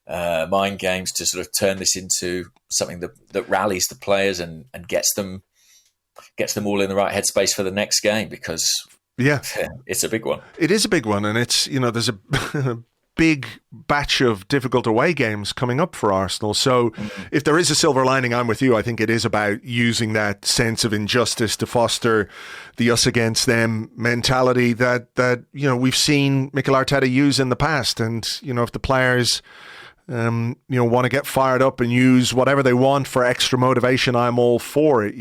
[SPEAKER 2] mind games to sort of turn this into something that rallies the players and gets them all in the right headspace for the next game, because it's a big one. It
[SPEAKER 1] is a big one, and it's there's a big batch of difficult away games coming up for Arsenal. So if there is a silver lining, I'm with you. I think it is about using that sense of injustice to foster the us against them mentality that we've seen Mikel Arteta use in the past. And if the players want to get fired up and use whatever they want for extra motivation, I'm all for it.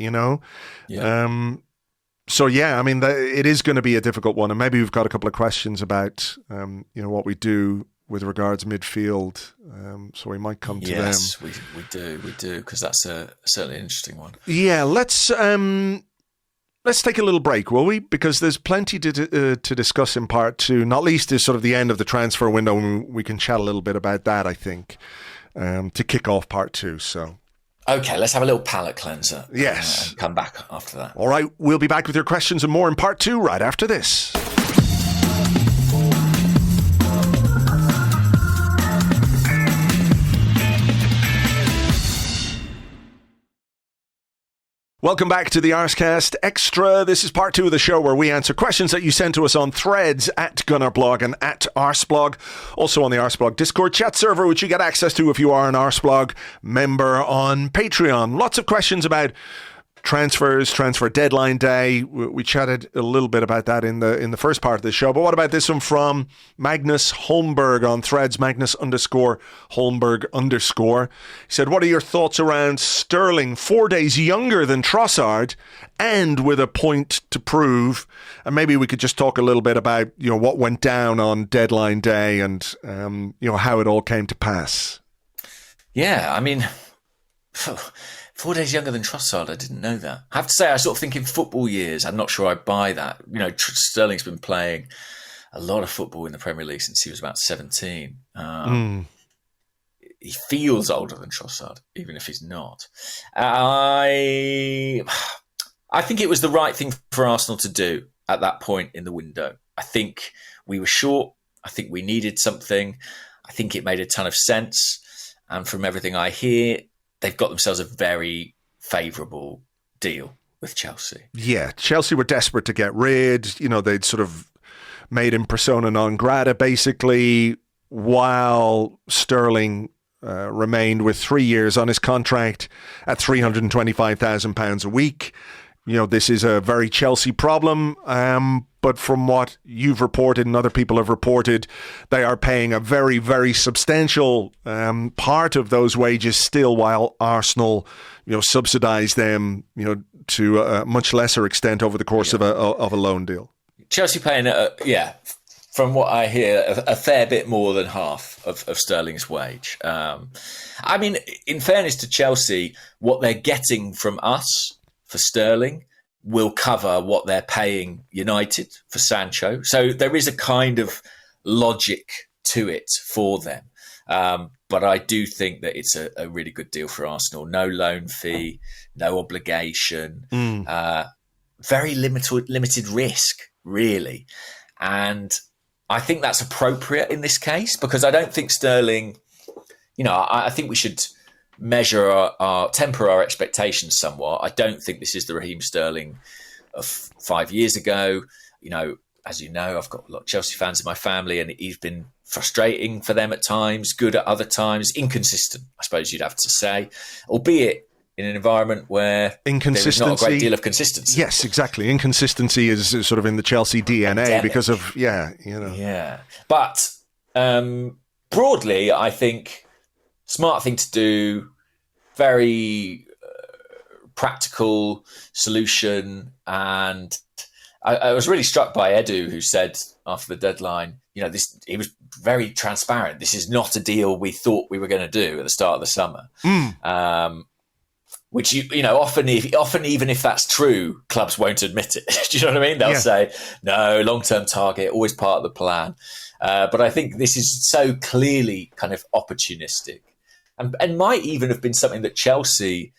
[SPEAKER 1] So it is going to be a difficult one, and maybe we've got a couple of questions about what we do with regards midfield. So we might come to them.
[SPEAKER 2] Yes, we do, because that's certainly an interesting one.
[SPEAKER 1] Yeah, let's take a little break, will we? Because there's plenty to discuss in part two. Not least is sort of the end of the transfer window, and we can chat a little bit about that, I think, to kick off part two. So.
[SPEAKER 2] Okay, let's have a little palate cleanser.
[SPEAKER 1] Yes.
[SPEAKER 2] And come back after that.
[SPEAKER 1] All right, we'll be back with your questions and more in part two right after this. Welcome back to the Arsecast Extra. This is part two of the show where we answer questions that you send to us on threads at Gunnerblog and at Arseblog. Also on the Arseblog Discord chat server, which you get access to if you are an Arseblog member on Patreon. Lots of questions about transfers, transfer deadline day. We chatted a little bit about that in the first part of the show. But what about this one from Magnus Holmberg on threads, Magnus_Holmberg_. He said, what are your thoughts around Sterling, 4 days younger than Trossard and with a point to prove? And maybe we could just talk a little bit about, what went down on deadline day and, how it all came to pass.
[SPEAKER 2] Yeah, I mean... 4 days younger than Trossard, I didn't know that. I have to say, I sort of think in football years, I'm not sure I buy that. Sterling's been playing a lot of football in the Premier League since he was about 17. He feels older than Trossard, even if he's not. I think it was the right thing for Arsenal to do at that point in the window. I think we were short. I think we needed something. I think it made a ton of sense. And from everything I hear, they've got themselves a very favourable deal with Chelsea.
[SPEAKER 1] Yeah, Chelsea were desperate to get rid. They'd sort of made him persona non grata, basically, while Sterling remained with 3 years on his contract at £325,000 a week. This is a very Chelsea problem, but from what you've reported and other people have reported, they are paying a very, very substantial part of those wages still, while Arsenal, subsidise them, to a much lesser extent over the course of a loan deal.
[SPEAKER 2] Chelsea paying, from what I hear, a fair bit more than half of Sterling's wage. In fairness to Chelsea, what they're getting from us for Sterling will cover what they're paying United for Sancho. So there is a kind of logic to it for them. But I do think that it's a really good deal for Arsenal. No loan fee, no obligation, very limited risk, really. And I think that's appropriate in this case, because I don't think Sterling, I think we should temper our expectations somewhat. I don't think this is the Raheem Sterling of 5 years ago. As you know, I've got a lot of Chelsea fans in my family, and he's been frustrating for them at times, good at other times, inconsistent, I suppose you'd have to say, albeit in an environment where there's not a great deal of consistency.
[SPEAKER 1] Yes, exactly. Inconsistency is sort of in the Chelsea DNA endemic. Because of,
[SPEAKER 2] Yeah. But broadly, I think smart thing to do, very practical solution. And I was really struck by Edu, who said after the deadline, he was very transparent. This is not a deal we thought we were going to do at the start of the summer. Which, often even if that's true, clubs won't admit it. Do you know what I mean? They'll say, no, long-term target, always part of the plan. But I think this is so clearly kind of opportunistic. And might even have been something that Chelsea,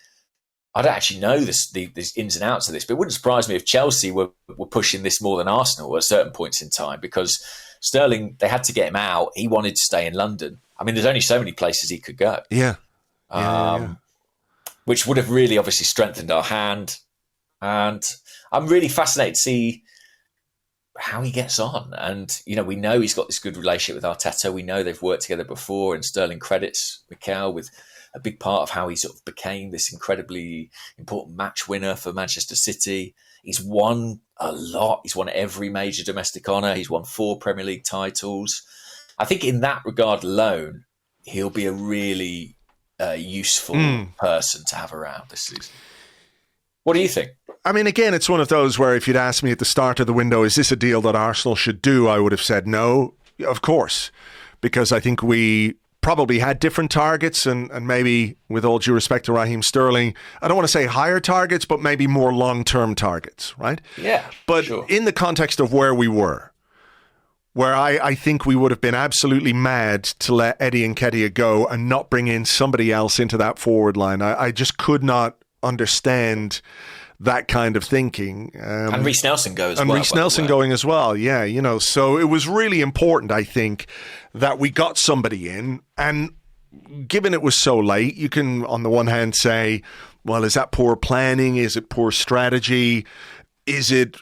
[SPEAKER 2] I don't actually know the ins and outs of this, but it wouldn't surprise me if Chelsea were pushing this more than Arsenal at certain points in time, because Sterling, they had to get him out. He wanted to stay in London. There's only so many places he could go. Which would have really obviously strengthened our hand. And I'm really fascinated to see how he gets on. And, we know he's got this good relationship with Arteta. We know they've worked together before, and Sterling credits Mikel with a big part of how he sort of became this incredibly important match winner for Manchester City. He's won a lot. He's won every major domestic honour. He's won 4 Premier League titles. I think in that regard alone, he'll be a really useful person to have around this season. What do you think?
[SPEAKER 1] Again, it's one of those where if you'd asked me at the start of the window, is this a deal that Arsenal should do? I would have said no, of course, because I think we probably had different targets and maybe, with all due respect to Raheem Sterling, I don't want to say higher targets, but maybe more long-term targets, right?
[SPEAKER 2] Yeah,
[SPEAKER 1] but
[SPEAKER 2] sure.
[SPEAKER 1] In the context of where we were, where I think we would have been absolutely mad to let Eddie Nketiah go and not bring in somebody else into that forward line. I just could not understand that kind of thinking.
[SPEAKER 2] And Reece Nelson go as well.
[SPEAKER 1] And Reece Nelson going as well, yeah. So it was really important, I think, that we got somebody in. And given it was so late, you can, on the one hand, say, well, is that poor planning? Is it poor strategy? Is it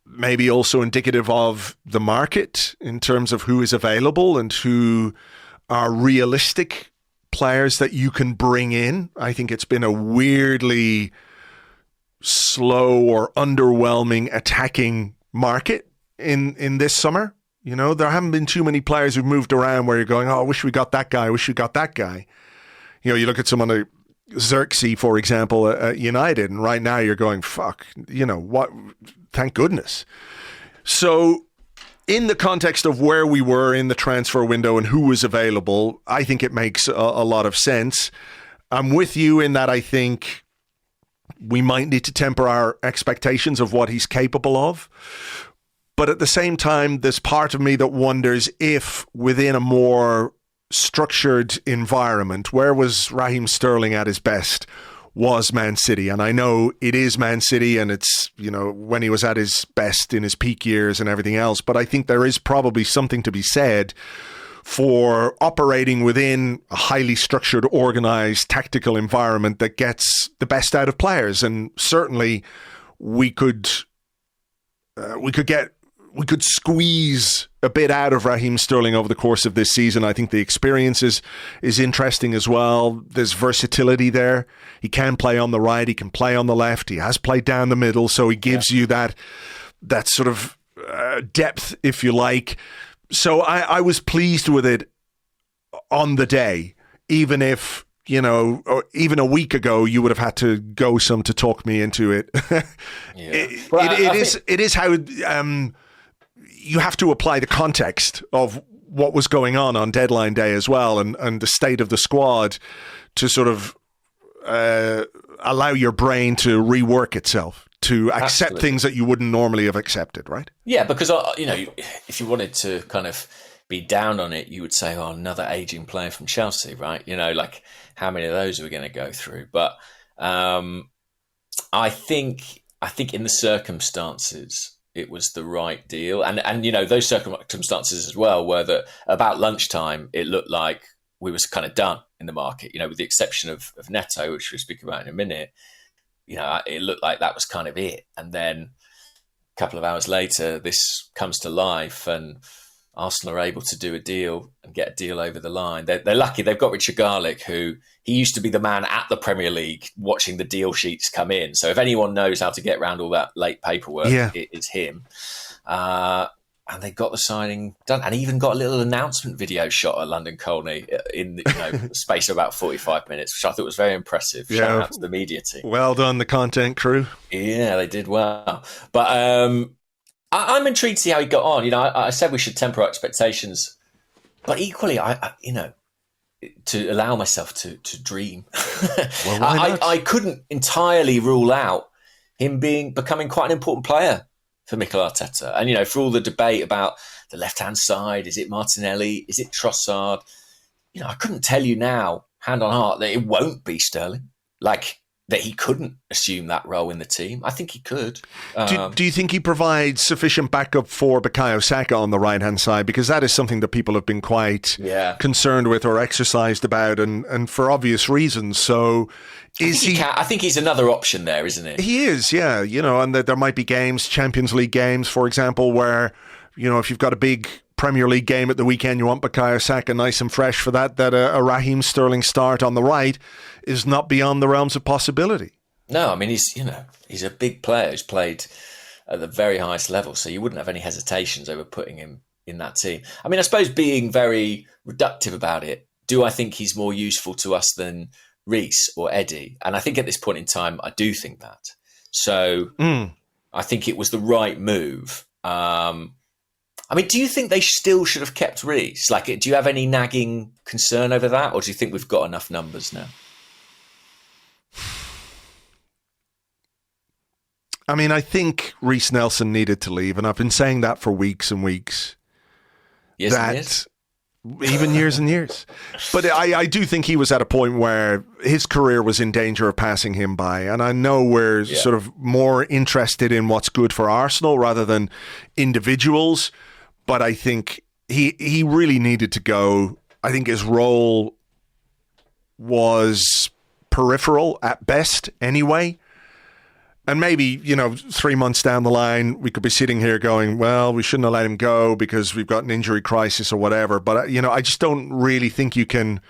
[SPEAKER 1] maybe also indicative of the market in terms of who is available and who are realistic players that you can bring in? I think it's been a weirdly slow or underwhelming attacking market in this summer. There haven't been too many players who've moved around where you're going, oh, I wish we got that guy, I wish we got that guy. You look at someone like Xerxes, for example, at United, and right now you're going, fuck, what? Thank goodness. So in the context of where we were in the transfer window and who was available, I think it makes a lot of sense. I'm with you in that I think we might need to temper our expectations of what he's capable of. But at the same time, there's part of me that wonders if within a more structured environment, where was Raheem Sterling at his best? Was Man City. And I know it is Man City and it's, when he was at his best in his peak years and everything else. But I think there is probably something to be said for operating within a highly structured, organized, tactical environment that gets the best out of players. And certainly we could get we could squeeze a bit out of Raheem Sterling over the course of this season. I think the experience is interesting as well. There's versatility there. He can play on the right. He can play on the left. He has played down the middle. So he gives you that sort of depth, if you like. So I was pleased with it on the day, even if, you know, or even a week ago, you would have had to go some to talk me into it. It is how you have to apply the context of what was going on deadline day as well, and the state of the squad to sort of allow your brain to rework itself, to accept things that you wouldn't normally have accepted, right?
[SPEAKER 2] Yeah, because, you know, if you wanted to kind of be down on it, you would say, oh, another aging player from Chelsea, right? You know, like, how many of those are we going to go through? But I think in the circumstances, it was the right deal. And you know, those circumstances as well were that about lunchtime, it looked like we was kind of done in the market, you know, with the exception of Neto, which we'll speak about in a minute. You know, it looked like that was kind of it. And then a couple of hours later, this comes to life, and Arsenal are able to do a deal and get a deal over the line. They're lucky. They've got Richard Garlick, who he used to be the man at the Premier League watching the deal sheets come in. So if anyone knows how to get around all that late paperwork, it's him. And they got the signing done, and even got a little announcement video shot at London Colney in the space of about 45 minutes, which I thought was very impressive. Shout out to the media team.
[SPEAKER 1] Well done, the content crew.
[SPEAKER 2] Yeah, they did well. But I'm intrigued to see how he got on. You know, I said we should temper our expectations, but equally, I you know, to allow myself to dream.
[SPEAKER 1] Well, why not?
[SPEAKER 2] I couldn't entirely rule out him becoming quite an important player for Mikel Arteta. And, you know, for all the debate about the left-hand side, is it Martinelli? Is it Trossard? You know, I couldn't tell you now, hand on heart, that it won't be Sterling. Like, that he couldn't assume that role in the team. I think he could.
[SPEAKER 1] Do you think he provides sufficient backup for Bukayo Saka on the right-hand side? Because that is something that people have been quite concerned with or exercised about, and for obvious reasons. So I think he's another option there, isn't he? He is, yeah. You know, and there might be games, Champions League games, for example, where, you know, if you've got a big Premier League game at the weekend, you want Bukayo Saka nice and fresh for that a Raheem Sterling start on the right is not beyond the realms of possibility. No, I mean, he's a big player who's played at the very highest level, so you wouldn't have any hesitations over putting him in that team. I mean, I suppose being very reductive about it, do I think he's more useful to us than Reece or Eddie? And I think at this point in time, I do think that. So I think it was the right move. I mean, do you think they still should have kept Reece? Like, do you have any nagging concern over that? Or do you think we've got enough numbers now? I mean, I think Reece Nelson needed to leave. And I've been saying that for weeks and weeks. Years and years? Even years and years. But I do think he was at a point where his career was in danger of passing him by. And I know we're sort of more interested in what's good for Arsenal rather than individuals. But I think he really needed to go. I think his role was peripheral at best anyway. And maybe, you know, 3 months down the line, we could be sitting here going, well, we shouldn't have let him go because we've got an injury crisis or whatever. But, you know, I just don't really think you can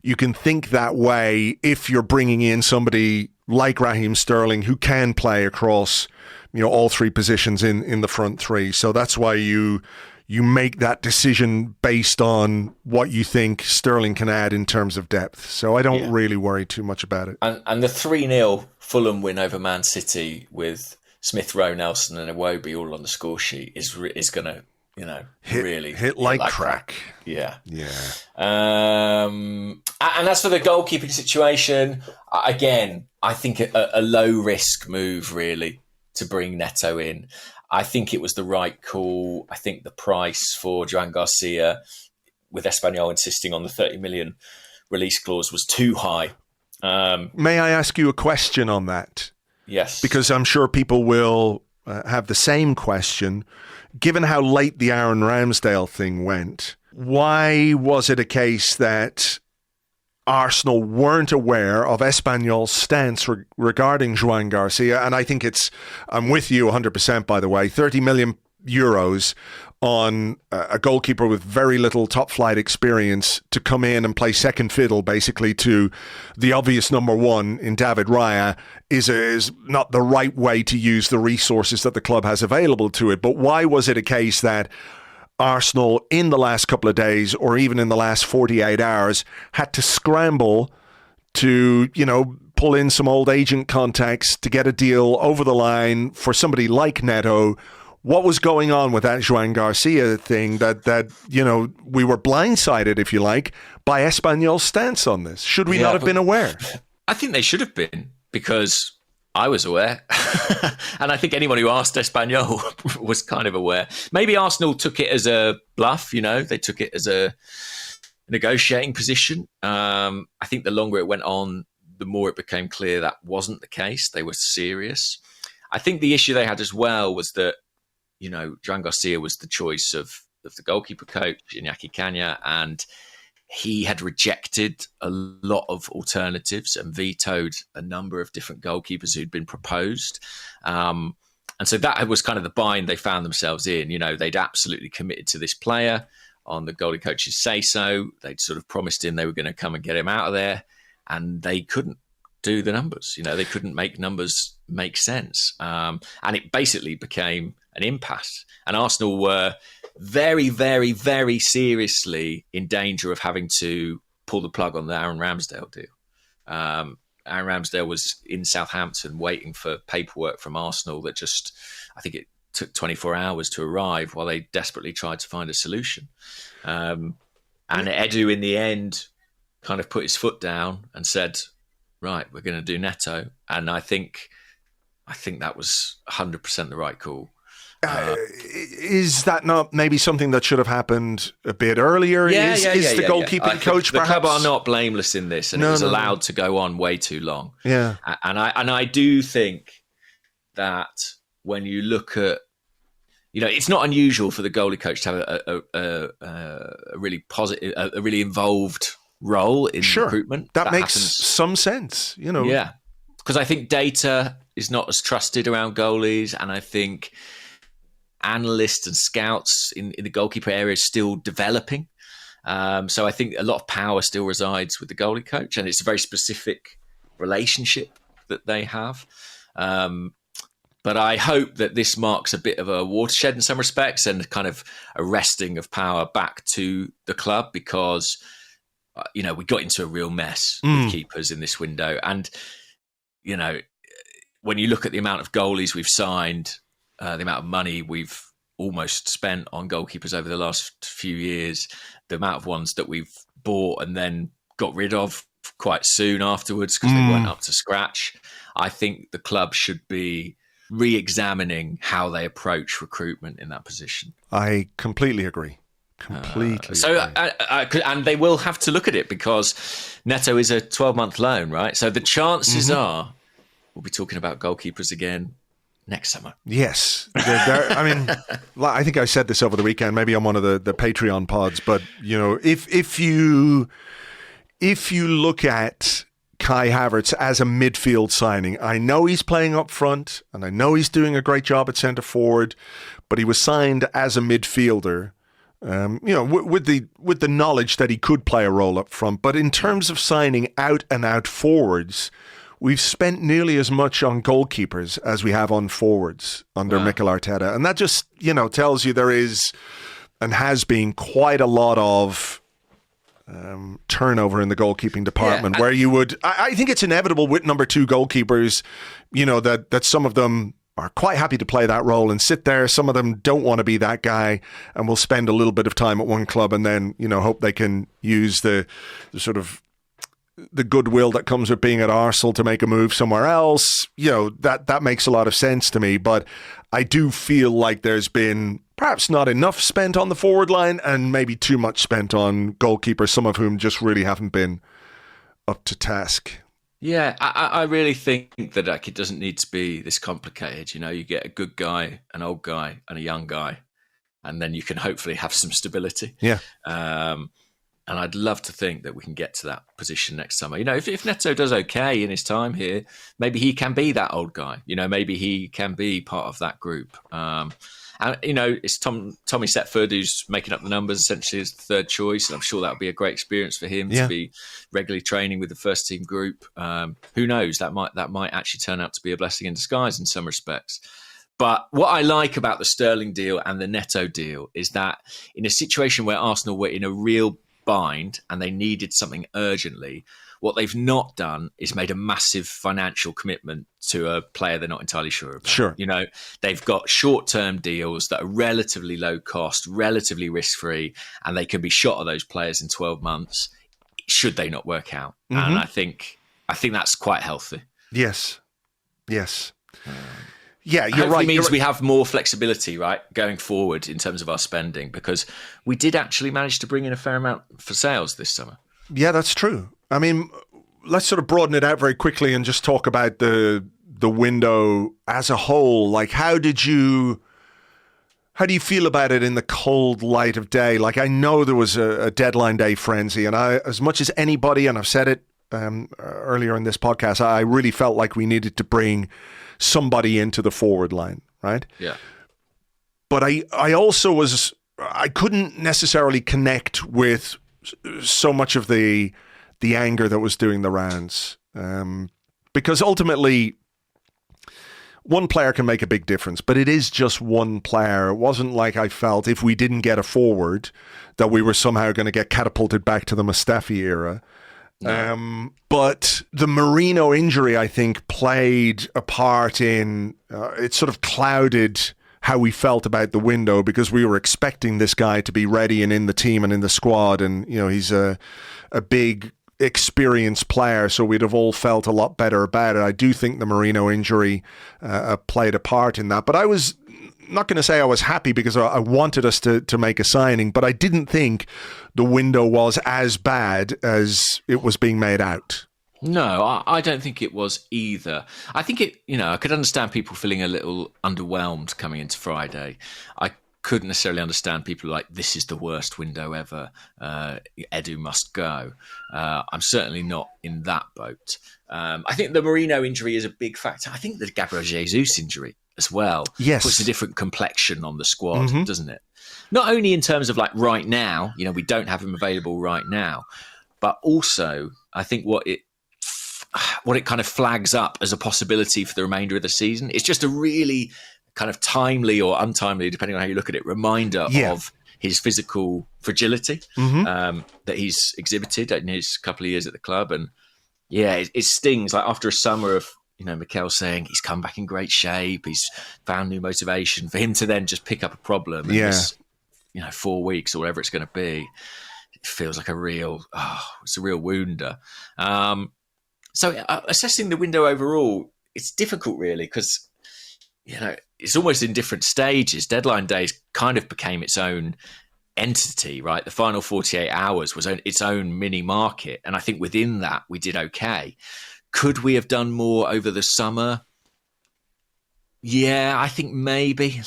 [SPEAKER 1] think that way if you're bringing in somebody like Raheem Sterling who can play across, you know, all three positions in the front three. So that's why you make that decision based on what you think Sterling can add in terms of depth. So I don't really worry too much about it. And the 3-0 Fulham win over Man City with Smith Rowe, Nelson and Iwobi all on the score sheet is going to, you know, really hit like crack.
[SPEAKER 2] Yeah. And as for the goalkeeping situation, again, I think a low risk move really to bring Neto in. I think it was the right call. I think the price for Joan Garcia, with Espanyol insisting on the 30 million release clause, was too high.
[SPEAKER 1] May I ask you a question on that?
[SPEAKER 2] Yes.
[SPEAKER 1] Because I'm sure people will have the same question. Given how late the Aaron Ramsdale thing went, why was it a case that Arsenal weren't aware of Espanyol's stance regarding Joan Garcia? And I think I'm with you 100%, by the way, £30 million euros on a goalkeeper with very little top flight experience to come in and play second fiddle basically to the obvious number one in David Raya is not the right way to use the resources that the club has available to it. But why was it a case that Arsenal in the last couple of days or even in the last 48 hours had to scramble to, pull in some old agent contacts to get a deal over the line for somebody like Neto? What was going on with that Joan Garcia thing that we were blindsided, if you like, by Espanyol's stance on this? Should we not have been aware?
[SPEAKER 2] I think they should have been, because I was aware. And I think anyone who asked Espanyol was kind of aware. Maybe Arsenal took it as a bluff, they took it as a negotiating position. I think the longer it went on, the more it became clear that wasn't the case. They were serious. I think the issue they had as well was that, Joan Garcia was the choice of the goalkeeper coach, Iñaki Caña, and he had rejected a lot of alternatives and vetoed a number of different goalkeepers who'd been proposed. And so that was kind of the bind they found themselves in. They'd absolutely committed to this player on the goalie coach's say-so. They'd sort of promised him they were going to come and get him out of there, and they couldn't do the numbers. They couldn't make numbers make sense. And it basically became an impasse. And Arsenal were very, very, very seriously in danger of having to pull the plug on the Aaron Ramsdale deal. Aaron Ramsdale was in Southampton waiting for paperwork from Arsenal that I think it took 24 hours to arrive while they desperately tried to find a solution. And Edu, in the end, kind of put his foot down and said, right, we're going to do Neto. And I think that was 100% the right call.
[SPEAKER 1] Is that not maybe something that should have happened a bit earlier? Is the goalkeeping coach
[SPEAKER 2] the
[SPEAKER 1] perhaps?
[SPEAKER 2] club are not blameless in this, and it was allowed to go on way too long.
[SPEAKER 1] Yeah,
[SPEAKER 2] and I do think that when you look at, it's not unusual for the goalie coach to have a really positive, a really involved role in recruitment.
[SPEAKER 1] That makes some sense.
[SPEAKER 2] Yeah, because I think data is not as trusted around goalies, and I think analysts and scouts in the goalkeeper area is still developing. So I think a lot of power still resides with the goalie coach, and it's a very specific relationship that they have. But I hope that this marks a bit of a watershed in some respects and kind of a wresting of power back to the club, because, we got into a real mess with keepers in this window. And, when you look at the amount of goalies we've signed, the amount of money we've almost spent on goalkeepers over the last few years, the amount of ones that we've bought and then got rid of quite soon afterwards because they weren't up to scratch, I think the club should be re-examining how they approach recruitment in that position.
[SPEAKER 1] I completely agree. Agree.
[SPEAKER 2] And they will have to look at it, because Neto is a 12-month loan, right? So the chances are we'll be talking about goalkeepers again next summer. Yes.
[SPEAKER 1] I think I said this over the weekend, maybe on one of the Patreon pods, but if you look at Kai Havertz as a midfield signing, I know he's playing up front and I know he's doing a great job at centre forward, but he was signed as a midfielder, with the knowledge that he could play a role up front. But in terms of signing out and out forwards, we've spent nearly as much on goalkeepers as we have on forwards under Mikel Arteta. And that just, tells you there is and has been quite a lot of turnover in the goalkeeping department, where you would, I think it's inevitable with number two goalkeepers, that some of them are quite happy to play that role and sit there. Some of them don't want to be that guy and will spend a little bit of time at one club and then, hope they can use the sort of the goodwill that comes with being at Arsenal to make a move somewhere else. That makes a lot of sense to me. But I do feel like there's been perhaps not enough spent on the forward line and maybe too much spent on goalkeepers, some of whom just really haven't been up to task.
[SPEAKER 2] Yeah, I really think that it doesn't need to be this complicated. You get a good guy, an old guy, and a young guy, and then you can hopefully have some stability.
[SPEAKER 1] Yeah.
[SPEAKER 2] And I'd love to think that we can get to that position next summer. If Neto does okay in his time here, maybe he can be that old guy. Maybe he can be part of that group. And it's Tommy Setford who's making up the numbers essentially as the third choice. And I'm sure that would be a great experience for him to be regularly training with the first team group. Who knows? That might actually turn out to be a blessing in disguise in some respects. But what I like about the Sterling deal and the Neto deal is that in a situation where Arsenal were in a real bind and they needed something urgently, what they've not done is made a massive financial commitment to a player they're not entirely sure about.
[SPEAKER 1] Sure.
[SPEAKER 2] They've got short-term deals that are relatively low cost, relatively risk-free, and they can be shot at those players in 12 months should they not work out. Mm-hmm. And I think that's quite healthy.
[SPEAKER 1] Yes. Yeah, you're right.
[SPEAKER 2] It means we have more flexibility, right, going forward in terms of our spending, because we did actually manage to bring in a fair amount for sales this summer.
[SPEAKER 1] Yeah, that's true. I mean, let's sort of broaden it out very quickly and just talk about the window as a whole. Like, how do you feel about it in the cold light of day? Like, I know there was a deadline day frenzy, and as much as anybody, and I've said it earlier in this podcast, I really felt like we needed to bring somebody into the forward line, right?
[SPEAKER 2] Yeah.
[SPEAKER 1] But I also I couldn't necessarily connect with so much of the anger that was doing the rounds, because ultimately one player can make a big difference, but it is just one player. It wasn't like I felt if we didn't get a forward that we were somehow going to get catapulted back to the Mustafi era. No. But the Merino injury, I think, played a part in it sort of clouded how we felt about the window, because we were expecting this guy to be ready and in the team and in the squad. And, he's a big, experienced player, so we'd have all felt a lot better about it. I do think the Merino injury played a part in that. But I was not going to say I was happy, because I wanted us to make a signing, but I didn't think the window was as bad as it was being made out.
[SPEAKER 2] No, I don't think it was either. I think I could understand people feeling a little underwhelmed coming into Friday. I couldn't necessarily understand people like, this is the worst window ever, Edu must go. I'm certainly not in that boat. I think the Merino injury is a big factor. I think the Gabriel Jesus injury as well puts a different complexion on the squad, doesn't it? Not only in terms of like right now, we don't have him available right now, but also I think what it kind of flags up as a possibility for the remainder of the season. It's just a really kind of timely or untimely, depending on how you look at it, reminder of his physical fragility that he's exhibited in his couple of years at the club. And it stings. Like after a summer of, Mikel saying he's come back in great shape, he's found new motivation, for him to then just pick up a problem in this, 4 weeks or whatever it's going to be, it feels like it's a real wounder. So assessing the window overall, it's difficult really, because, it's almost in different stages. Deadline days kind of became its own entity, right? The final 48 hours was its own mini market. And I think within that, we did okay. Could we have done more over the summer? Yeah, I think maybe.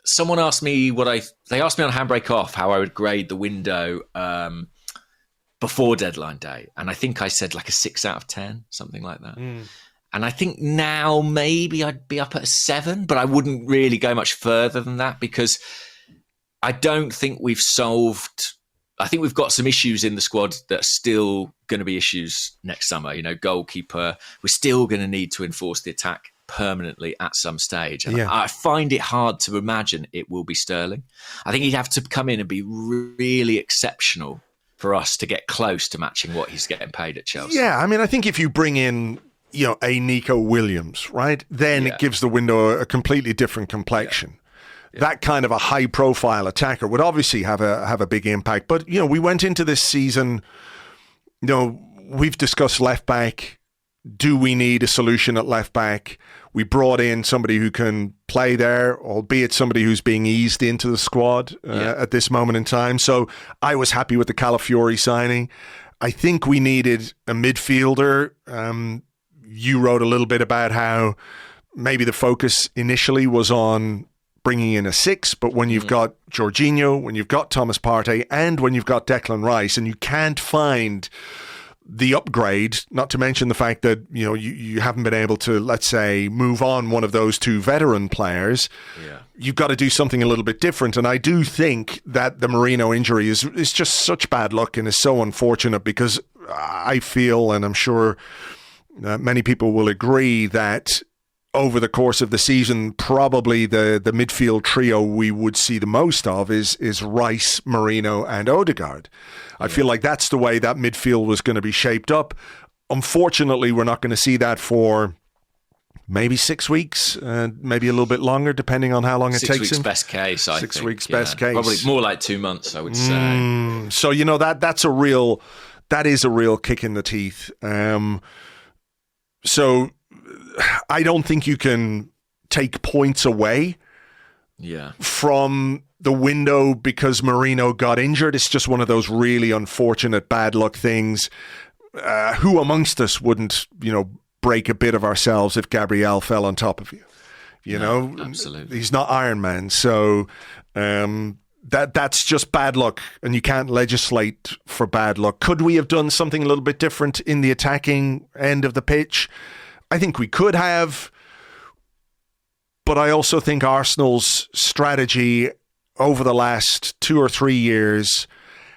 [SPEAKER 2] Someone asked me they asked me on Handbrake Off how I would grade the window before deadline day. And I think I said like a 6 out of 10, something like that. And I think now maybe I'd be up at a 7, but I wouldn't really go much further than that, because I don't think we've solved. I think we've got some issues in the squad that are still going to be issues next summer. Goalkeeper, we're still going to need to enforce the attack permanently at some stage. And I find it hard to imagine it will be Sterling. I think he'd have to come in and be really exceptional for us to get close to matching what he's getting paid at Chelsea.
[SPEAKER 1] Yeah, I mean, I think if you bring in, a Nico Williams, right, then it gives the window a completely different complexion. Yeah. That kind of a high-profile attacker would obviously have a big impact. But, we went into this season, we've discussed left-back. Do we need a solution at left-back? We brought in somebody who can play there, albeit somebody who's being eased into the squad at this moment in time. So I was happy with the Calafiori signing. I think we needed a midfielder. You wrote a little bit about how maybe the focus initially was on bringing in a 6, but when you've got Jorginho, when you've got Thomas Partey, and when you've got Declan Rice, and you can't find the upgrade, not to mention the fact that you haven't been able to, let's say, move on one of those 2 veteran players, you've got to do something a little bit different. And I do think that the Merino injury is just such bad luck and is so unfortunate, because I feel, and I'm sure many people will agree, that over the course of the season, probably the midfield trio we would see the most of is Rice, Merino, and Odegaard. I feel like that's the way that midfield was going to be shaped up. Unfortunately, we're not going to see that for maybe 6 weeks, maybe a little bit longer, depending on how long it takes him.
[SPEAKER 2] 6 weeks best case, I think.
[SPEAKER 1] 6 weeks best case.
[SPEAKER 2] Probably more like 2 months, I would say.
[SPEAKER 1] So, that is a real kick in the teeth. So I don't think you can take points away from the window because Merino got injured. It's just one of those really unfortunate bad luck things. Who amongst us wouldn't, break a bit of ourselves if Gabriel fell on top of you?
[SPEAKER 2] Absolutely.
[SPEAKER 1] He's not Iron Man. So that's just bad luck, and you can't legislate for bad luck. Could we have done something a little bit different in the attacking end of the pitch? I think we could have, but I also think Arsenal's strategy over the last 2 or 3 years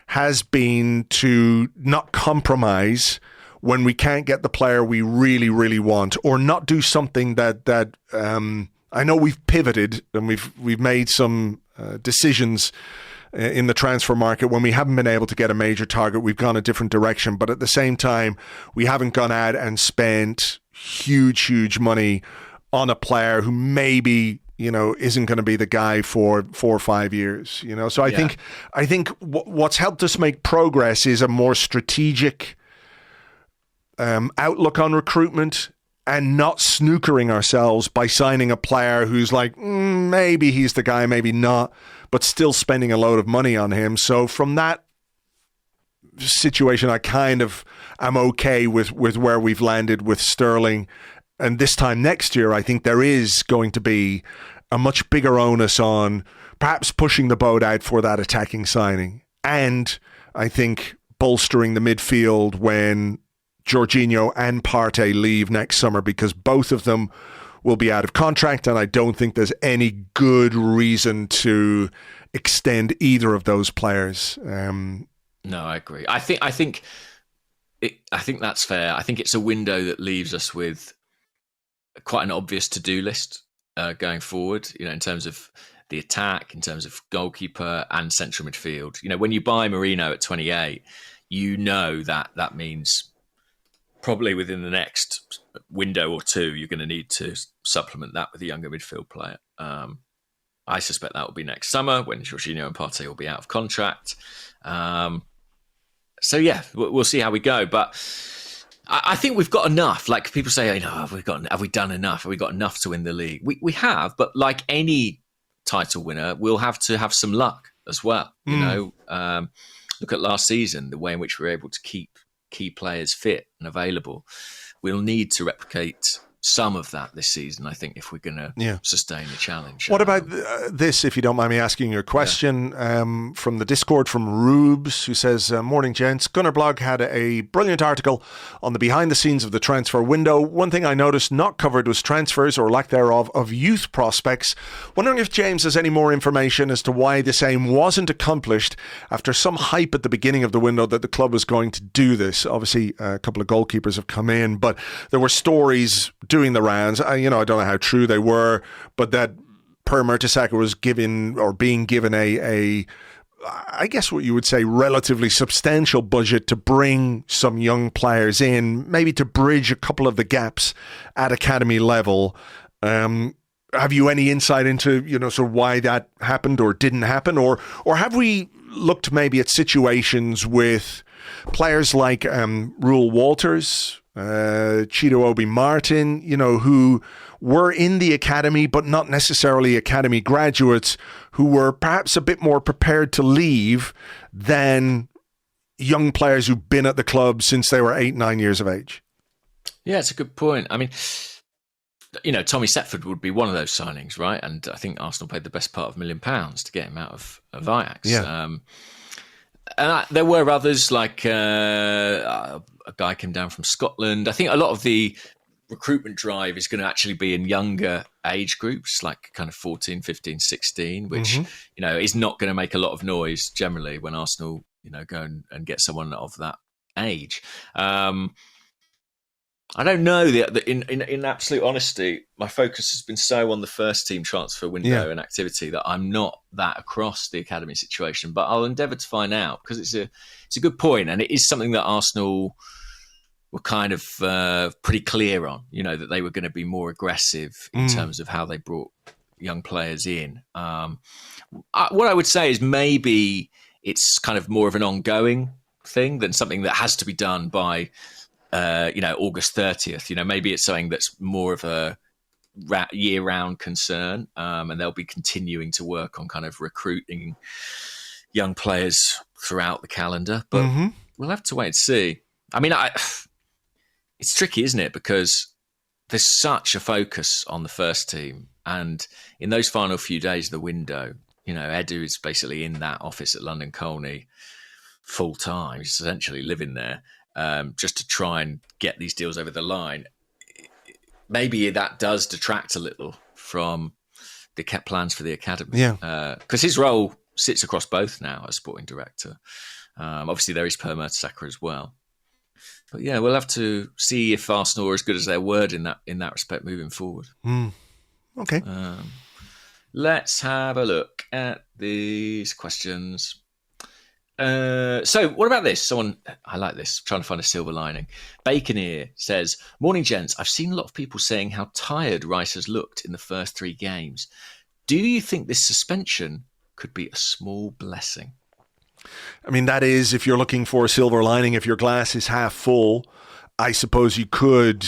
[SPEAKER 1] has been to not compromise when we can't get the player we really, really want, or not do something that I know we've pivoted and we've made some decisions in the transfer market. When we haven't been able to get a major target, we've gone a different direction. But at the same time, we haven't gone out and spent huge money on a player who maybe isn't going to be the guy for 4 or 5 years. So I think what's helped us make progress is a more strategic outlook on recruitment, and not snookering ourselves by signing a player who's like, maybe he's the guy, maybe not, but still spending a load of money on him. So from that situation, I kind of am okay with where we've landed with Sterling. And this time next year, I think there is going to be a much bigger onus on perhaps pushing the boat out for that attacking signing. And I think bolstering the midfield when Jorginho and Partey leave next summer, because both of them will be out of contract, and I don't think there's any good reason to extend either of those players.
[SPEAKER 2] No, I agree. I think that's fair. I think it's a window that leaves us with quite an obvious to-do list going forward, in terms of the attack, in terms of goalkeeper and central midfield. When you buy Merino at 28, that means probably within the next window or 2, you're going to need to supplement that with a younger midfield player. I suspect that will be next summer when Jorginho and Partey will be out of contract. So yeah, we'll see how we go. But I think we've got enough. Like people say, have we done enough? Have we got enough to win the league? We have, but like any title winner, we'll have to have some luck as well. Look at last season, the way in which we were able to keep key players fit and available. We'll need to replicate some of that this season, I think, if we're going to sustain the challenge.
[SPEAKER 1] What about this, if you don't mind me asking you a question from the Discord from Rubes, who says, morning, gents. Gunnerblog had a brilliant article on the behind the scenes of the transfer window. One thing I noticed not covered was transfers, or lack thereof, of youth prospects. Wondering if James has any more information as to why the same wasn't accomplished after some hype at the beginning of the window that the club was going to do this. Obviously, a couple of goalkeepers have come in, but there were stories doing the rounds. I don't know how true they were, but that Per Mertesacker was being given a I guess what you would say relatively substantial budget to bring some young players in, maybe to bridge a couple of the gaps at academy level. Have you any insight into sort of why that happened or didn't happen, or have we looked maybe at situations with players like Rule Walters, Chido Obi Martin, who were in the academy but not necessarily academy graduates, who were perhaps a bit more prepared to leave than young players who've been at the club since they were 8-9 years of age?
[SPEAKER 2] Yeah, it's a good point. I mean, Tommy Setford would be one of those signings, right? And I think Arsenal paid the best part of £1 million to get him out of Ajax.
[SPEAKER 1] Yeah.
[SPEAKER 2] And there were others, like a guy came down from Scotland. I think a lot of the recruitment drive is going to actually be in younger age groups, like kind of 14, 15, 16, which, is not going to make a lot of noise generally when Arsenal, go and get someone of that age. I don't know. In absolute honesty, my focus has been so on the first team transfer window and activity that I'm not that across the academy situation. But I'll endeavour to find out, because it's a good point, and it is something that Arsenal were kind of pretty clear on. That they were going to be more aggressive in terms of how they brought young players in. What I would say is maybe it's kind of more of an ongoing thing than something that has to be done by August 30th. Maybe it's something that's more of a year-round concern, and they'll be continuing to work on kind of recruiting young players throughout the calendar. But we'll have to wait and see. I mean, it's tricky, isn't it? Because there's such a focus on the first team, and in those final few days of the window, Edu is basically in that office at London Colney full time. He's essentially living there. Just to try and get these deals over the line. Maybe that does detract a little from the plans for the academy.
[SPEAKER 1] Yeah.
[SPEAKER 2] Because his role sits across both now as sporting director. Obviously, there is Per Mertesacker as well. But yeah, we'll have to see if Arsenal are as good as their word in that respect moving forward.
[SPEAKER 1] Okay.
[SPEAKER 2] Let's have a look at these questions. So what about this? I like this, trying to find a silver lining. Bacon here says, "Morning, gents. I've seen a lot of people saying how tired Rice has looked in the first 3 games. Do you think this suspension could be a small blessing?"
[SPEAKER 1] I mean, that is, if you're looking for a silver lining, if your glass is half full, I suppose you could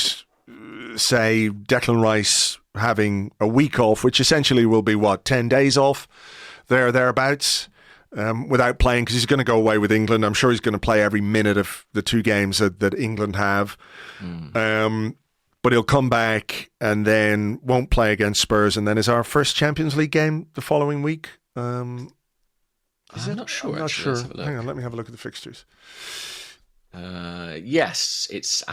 [SPEAKER 1] say Declan Rice having a week off, which essentially will be 10 days off, thereabouts. Without playing, because he's going to go away with England. I'm sure he's going to play every minute of the 2 games that England have. But he'll come back and then won't play against Spurs. And then is our first Champions League game the following week?
[SPEAKER 2] I'm not sure.
[SPEAKER 1] I'm not sure. Hang on, let me have a look at the fixtures.
[SPEAKER 2] Yes, it's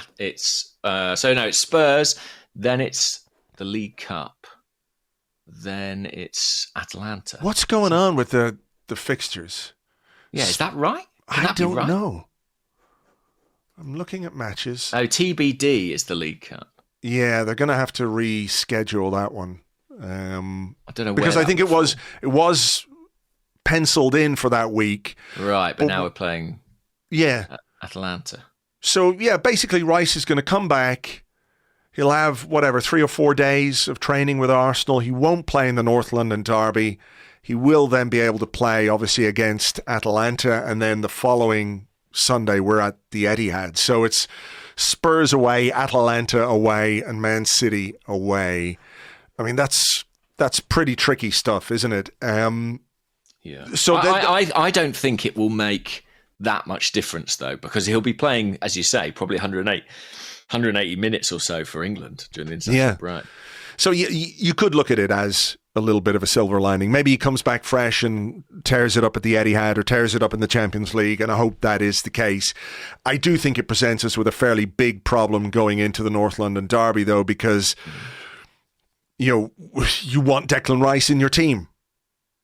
[SPEAKER 2] Spurs. Then it's the League Cup. Then it's Atalanta.
[SPEAKER 1] What's going on with the fixtures?
[SPEAKER 2] Yeah, is that right?
[SPEAKER 1] I don't know. I'm looking at matches.
[SPEAKER 2] Oh, TBD is the League Cup.
[SPEAKER 1] Yeah, they're going to have to reschedule that one.
[SPEAKER 2] I don't know
[SPEAKER 1] because I think it was penciled in for that week.
[SPEAKER 2] Right, but now we're playing Atalanta.
[SPEAKER 1] So yeah, basically Rice is going to come back. He'll have 3 or 4 days of training with Arsenal. He won't play in the North London derby. He will then be able to play, obviously, against Atalanta, and then the following Sunday we're at the Etihad. So it's Spurs away, Atalanta away, and Man City away. I mean, that's pretty tricky stuff, isn't it?
[SPEAKER 2] Yeah. So I don't think it will make that much difference, though, because he'll be playing, as you say, probably 180 minutes or so for England during the international break.
[SPEAKER 1] So you could look at it as a little bit of a silver lining. Maybe he comes back fresh and tears it up at the Etihad or tears it up in the Champions League, and I hope that is the case. I do think it presents us with a fairly big problem going into the North London derby, though, because you want Declan Rice in your team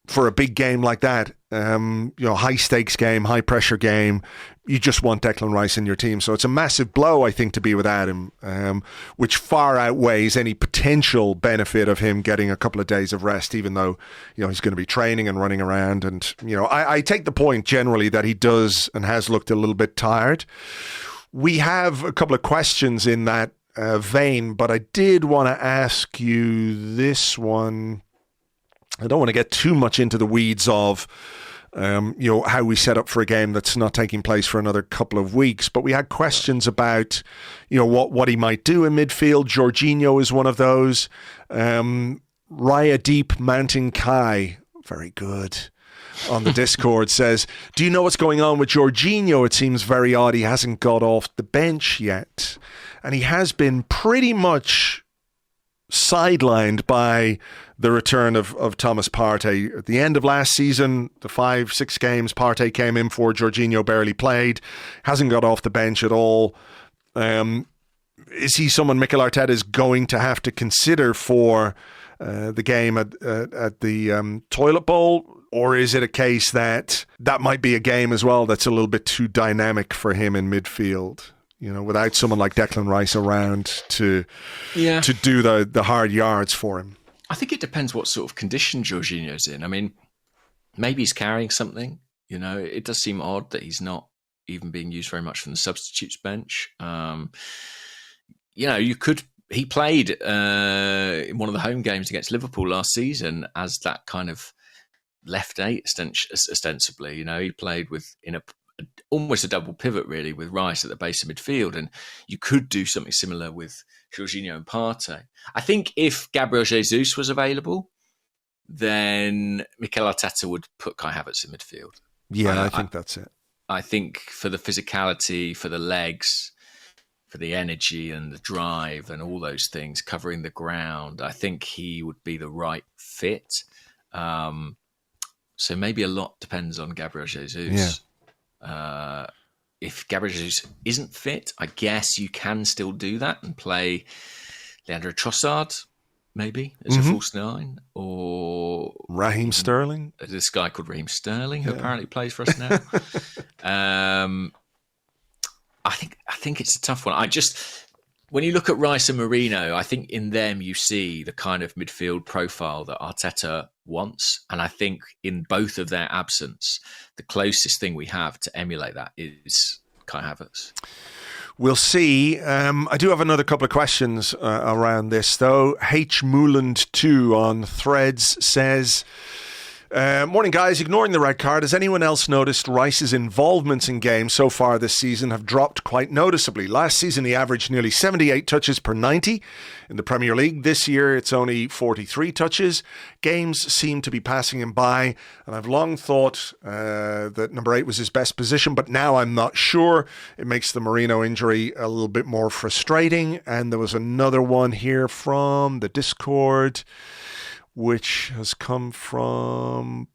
[SPEAKER 1] for a big game like that. High stakes game, high pressure game. You just want Declan Rice in your team. So it's a massive blow, I think, to be without him, which far outweighs any potential benefit of him getting a couple of days of rest, even though, he's going to be training and running around. And, I take the point generally that he does and has looked a little bit tired. We have a couple of questions in that vein, but I did want to ask you this one. I don't want to get too much into the weeds of how we set up for a game that's not taking place for another couple of weeks. But we had questions about, what he might do in midfield. Jorginho is one of those. Raya Deep Mountain Kai, very good, on the Discord says, "Do you know what's going on with Jorginho? It seems very odd. He hasn't got off the bench yet. And he has been pretty much sidelined by the return of Thomas Partey. At the end of last season, the 5-6 games Partey came in for, Jorginho barely played, hasn't got off the bench at all. Is he someone Mikel Arteta is going to have to consider for the game at the Toilet Bowl? Or is it a case that might be a game as well that's a little bit too dynamic for him in midfield? You know, without someone like Declan Rice around to do the hard yards for him.
[SPEAKER 3] I think it depends what sort of condition Jorginho's in. I mean, maybe he's carrying something. You know, it does seem odd that he's not even being used very much from the substitutes bench. You know, he played in one of the home games against Liverpool last season as that kind of left eight, ostensibly. You know, he played almost a double pivot, really, with Rice at the base of midfield, and you could do something similar with Jorginho and Partey. I think if Gabriel Jesus was available, then Mikel Arteta would put Kai Havertz in midfield.
[SPEAKER 1] Yeah, I think that's it.
[SPEAKER 3] I think for the physicality, for the legs, for the energy and the drive and all those things, covering the ground, I think he would be the right fit. So maybe a lot depends on Gabriel Jesus. Yeah. If Gabriel Jesus isn't fit, I guess you can still do that and play Leandro Trossard, maybe, as a false nine, or
[SPEAKER 1] Raheem Sterling.
[SPEAKER 3] This guy called Raheem Sterling, who apparently plays for us now. I think it's a tough one. When you look at Rice and Merino, I think in them you see the kind of midfield profile that Arteta wants. And I think in both of their absence, the closest thing we have to emulate that is Kai Havertz.
[SPEAKER 1] We'll see. I do have another couple of questions around this, though. H. Mooland 2 on Threads says... morning, guys. Ignoring the red card, has anyone else noticed Rice's involvements in games so far this season have dropped quite noticeably? Last season, he averaged nearly 78 touches per 90 in the Premier League. This year, it's only 43 touches. Games seem to be passing him by, and I've long thought that number 8 was his best position, but now I'm not sure. It makes the Merino injury a little bit more frustrating. And there was another one here from the Discord, which has come from...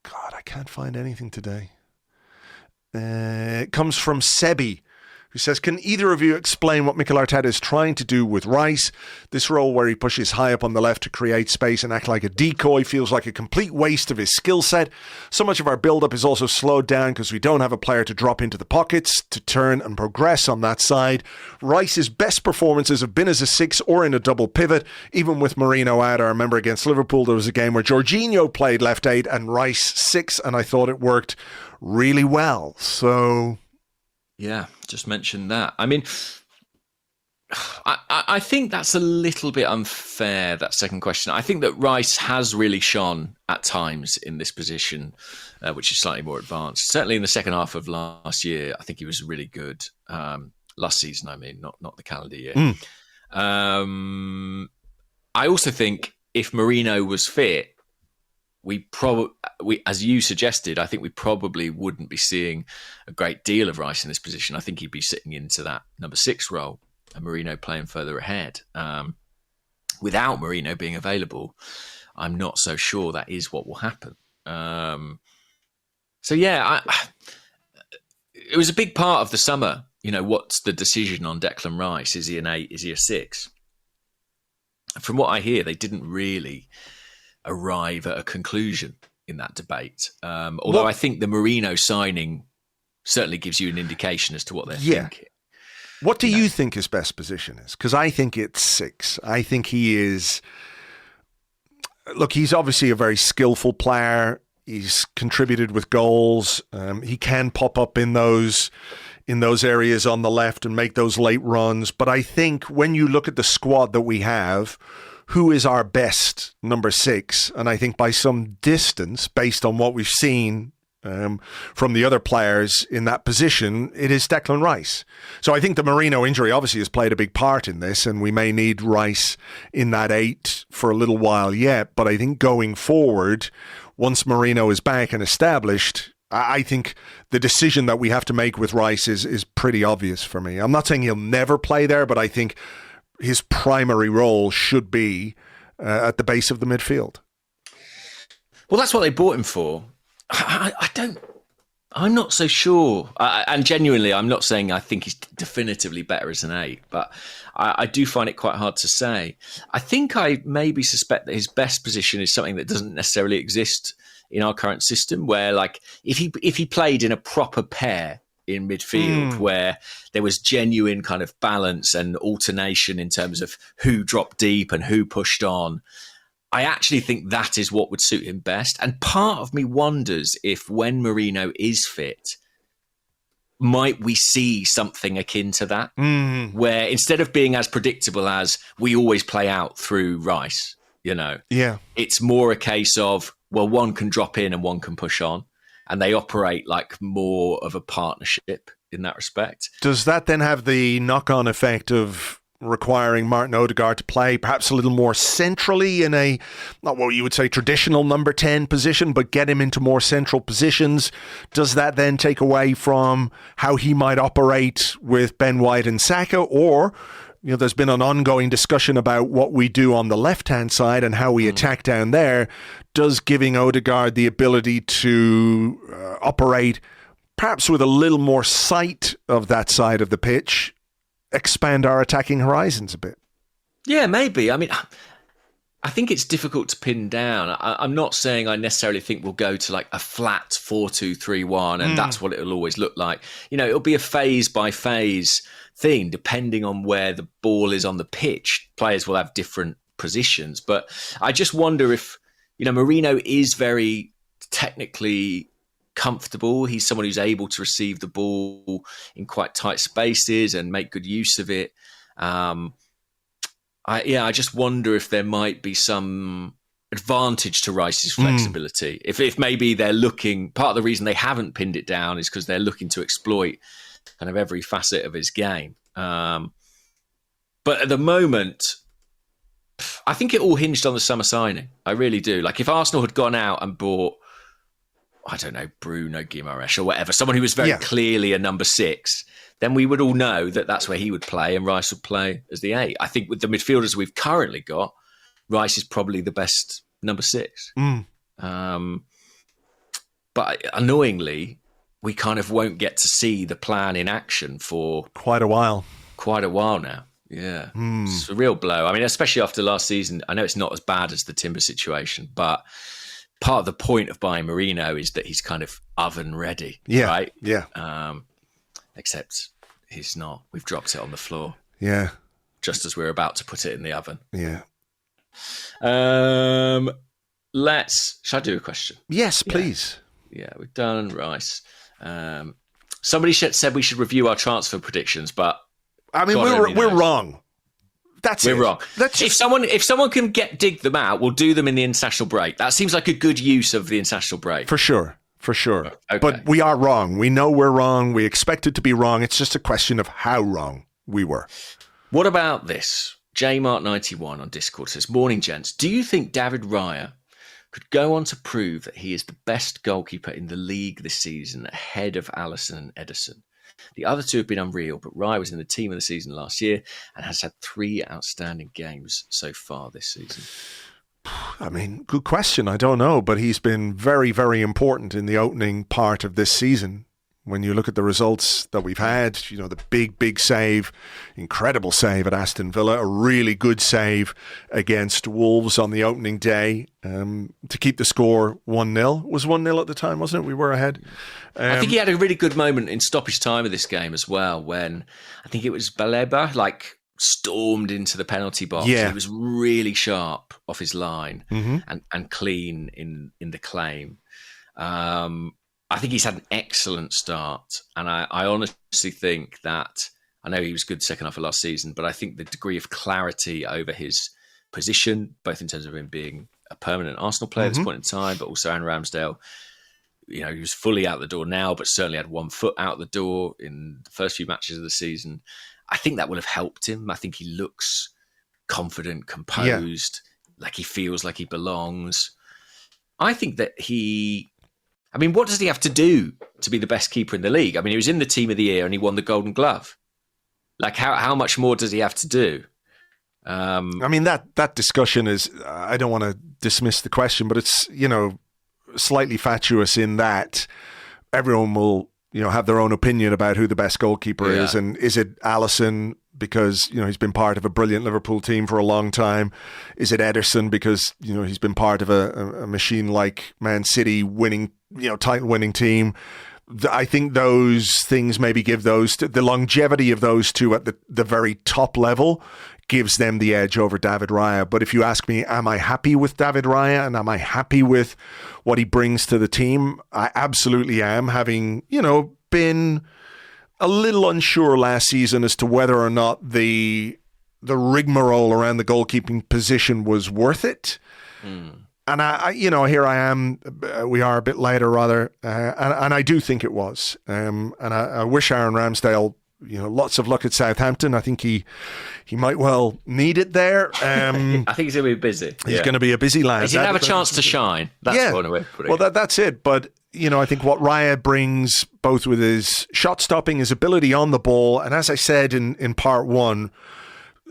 [SPEAKER 1] God, I can't find anything today. It comes from Sebi, who says, can either of you explain what Mikel Arteta is trying to do with Rice? This role where he pushes high up on the left to create space and act like a decoy feels like a complete waste of his skill set. So much of our build-up is also slowed down because we don't have a player to drop into the pockets to turn and progress on that side. Rice's best performances have been as a 6 or in a double pivot, even with Merino out. I remember against Liverpool there was a game where Jorginho played left 8 and Rice 6, and I thought it worked really well. So...
[SPEAKER 3] yeah, just mentioned that. I mean, I think that's a little bit unfair, that second question. I think that Rice has really shone at times in this position, which is slightly more advanced. Certainly in the second half of last year, I think he was really good. Last season, I mean, not the calendar year. I also think if Merino was fit, we as you suggested, I think we probably wouldn't be seeing a great deal of Rice in this position. I think he'd be sitting into that number 6 role and Merino playing further ahead. Without Merino being available, I'm not so sure that is what will happen. It was a big part of the summer. You know, what's the decision on Declan Rice? Is he an 8? Is he a 6? From what I hear, they didn't really arrive at a conclusion in that debate. Although I think the Merino signing certainly gives you an indication as to what they're thinking.
[SPEAKER 1] What do you think his best position is? Because I think it's 6. I think he is... Look, he's obviously a very skillful player. He's contributed with goals. He can pop up in those areas on the left and make those late runs. But I think when you look at the squad that we have, who is our best number 6? And I think by some distance, based on what we've seen from the other players in that position, it is Declan Rice. So I think the Merino injury obviously has played a big part in this, and we may need Rice in that 8 for a little while yet. But I think going forward, once Merino is back and established, I think the decision that we have to make with Rice is pretty obvious for me. I'm not saying he'll never play there, but I think his primary role should be at the base of the midfield.
[SPEAKER 3] Well, that's what they bought him for. I'm not so sure. And genuinely, I'm not saying I think he's definitively better as an 8, but I do find it quite hard to say. I think I maybe suspect that his best position is something that doesn't necessarily exist in our current system, where like if he played in a proper pair in midfield where there was genuine kind of balance and alternation in terms of who dropped deep and who pushed on, I actually think that is what would suit him best. And part of me wonders if when Merino is fit, might we see something akin to that, where instead of being as predictable as we always play out through Rice, it's more a case of, well, one can drop in and one can push on, and they operate like more of a partnership in that respect.
[SPEAKER 1] Does that then have the knock-on effect of requiring Martin Odegaard to play perhaps a little more centrally in a, not what you would say traditional number 10 position, but get him into more central positions? Does that then take away from how he might operate with Ben White and Saka? Or, there's been an ongoing discussion about what we do on the left-hand side and how we attack down there. Does giving Odegaard the ability to operate perhaps with a little more sight of that side of the pitch expand our attacking horizons a bit?
[SPEAKER 3] Yeah, maybe. I mean, I think it's difficult to pin down. I'm not saying I necessarily think we'll go to like a flat 4-2-3-1 and that's what it'll always look like. It'll be a phase by phase thing depending on where the ball is on the pitch. Players will have different positions, but I just wonder if, Merino is very technically comfortable. He's someone who's able to receive the ball in quite tight spaces and make good use of it. I just wonder if there might be some advantage to Rice's flexibility. If maybe they're looking, part of the reason they haven't pinned it down is because they're looking to exploit kind of every facet of his game. But at the moment, I think it all hinged on the summer signing. I really do. Like if Arsenal had gone out and bought, I don't know, Bruno Guimaraes or whatever, someone who was very clearly a number 6, then we would all know that that's where he would play and Rice would play as the 8. I think with the midfielders we've currently got, Rice is probably the best number 6. But annoyingly, we kind of won't get to see the plan in action for
[SPEAKER 1] quite a while
[SPEAKER 3] now. Yeah. It's a real blow. I mean, especially after last season, I know it's not as bad as the Timber situation, but part of the point of buying Merino is that he's kind of oven ready, right?
[SPEAKER 1] Yeah.
[SPEAKER 3] Except he's not. We've dropped it on the floor.
[SPEAKER 1] Yeah.
[SPEAKER 3] Just as we're about to put it in the oven.
[SPEAKER 1] Yeah.
[SPEAKER 3] Shall I do a question?
[SPEAKER 1] Yes, please.
[SPEAKER 3] Yeah, we've done Rice. Somebody said we should review our transfer predictions, but
[SPEAKER 1] I mean, we're wrong. We're
[SPEAKER 3] wrong. If someone can dig them out, we'll do them in the international break. That seems like a good use of the international break.
[SPEAKER 1] For sure.
[SPEAKER 3] Okay.
[SPEAKER 1] But we are wrong. We know we're wrong. We expected to be wrong. It's just a question of how wrong we were.
[SPEAKER 3] What about this? JMark91 on Discord says, "Morning, gents. Do you think David Raya could go on to prove that he is the best goalkeeper in the league this season, ahead of Alisson and Ederson? The other two have been unreal, but Raya was in the team of the season last year and has had 3 outstanding games so far this season."
[SPEAKER 1] I mean, good question. I don't know, but he's been very, very important in the opening part of this season. When you look at the results that we've had, the big save, incredible save at Aston Villa, a really good save against Wolves on the opening day to keep the score 1-0. It was 1-0 at the time, wasn't it? We were ahead.
[SPEAKER 3] I think he had a really good moment in stoppage time of this game as well, when I think it was Baleba, stormed into the penalty box.
[SPEAKER 1] Yeah.
[SPEAKER 3] He was really sharp off his line and clean in the claim. I think he's had an excellent start, and I honestly think that, I know he was good second half of last season, but I think the degree of clarity over his position, both in terms of him being a permanent Arsenal player at this point in time, but also Aaron Ramsdale, he was fully out the door now, but certainly had 1 foot out the door in the first few matches of the season. I think that will have helped him. I think he looks confident, composed, like he feels like he belongs. I think that what does he have to do to be the best keeper in the league? I mean, he was in the team of the year and he won the Golden Glove. How much more does he have to do?
[SPEAKER 1] I mean, that discussion is, I don't want to dismiss the question, but it's, slightly fatuous in that everyone will, have their own opinion about who the best goalkeeper is. And is it Alisson because, he's been part of a brilliant Liverpool team for a long time? Is it Ederson because, he's been part of a machine like Man City winning, title winning team? I think those things maybe give the longevity of those two at the very top level gives them the edge over David Raya. But if you ask me, am I happy with David Raya and am I happy with what he brings to the team? I absolutely am, having, been a little unsure last season as to whether or not the rigmarole around the goalkeeping position was worth it. And here I am. We are a bit later, rather, and I do think it was. And I wish Aaron Ramsdale, lots of luck at Southampton. I think he might well need it there.
[SPEAKER 3] I think he's going to be busy.
[SPEAKER 1] He's going to be a busy lad.
[SPEAKER 3] He's going to have a chance to shine. That's one way of putting it.
[SPEAKER 1] Well, that's it. But I think what Raya brings, both with his shot stopping, his ability on the ball, and as I said in part one,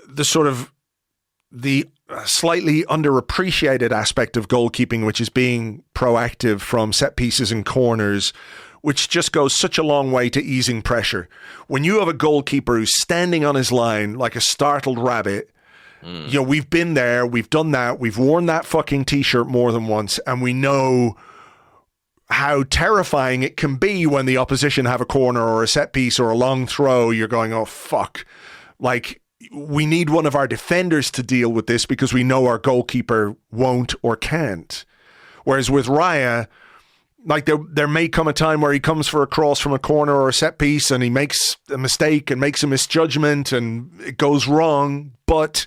[SPEAKER 1] the sort of the slightly underappreciated aspect of goalkeeping, which is being proactive from set pieces and corners, which just goes such a long way to easing pressure. When you have a goalkeeper who's standing on his line like a startled rabbit, we've been there, we've done that, we've worn that fucking t-shirt more than once, and we know how terrifying it can be when the opposition have a corner or a set piece or a long throw. You're going, oh, fuck. Like, we need one of our defenders to deal with this because we know our goalkeeper won't or can't. Whereas with Raya, like there may come a time where he comes for a cross from a corner or a set piece and he makes a mistake and makes a misjudgment and it goes wrong. But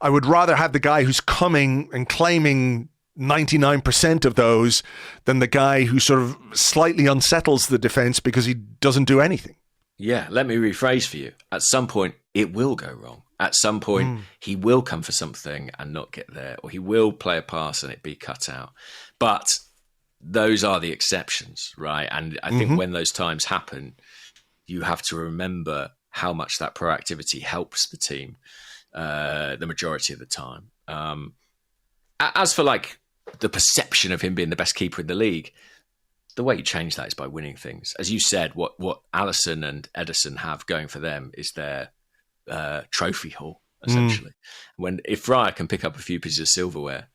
[SPEAKER 1] I would rather have the guy who's coming and claiming 99% of those than the guy who sort of slightly unsettles the defense because he doesn't do anything.
[SPEAKER 3] Yeah, let me rephrase for you. At some point, it will go wrong. At some point, he will come for something and not get there, or he will play a pass and it be cut out. But those are the exceptions, right? And I think when those times happen, you have to remember how much that proactivity helps the team the majority of the time. As for like the perception of him being the best keeper in the league, the way you change that is by winning things. As you said, what Alisson and Ederson have going for them is their trophy haul, essentially. If Raya can pick up a few pieces of silverware,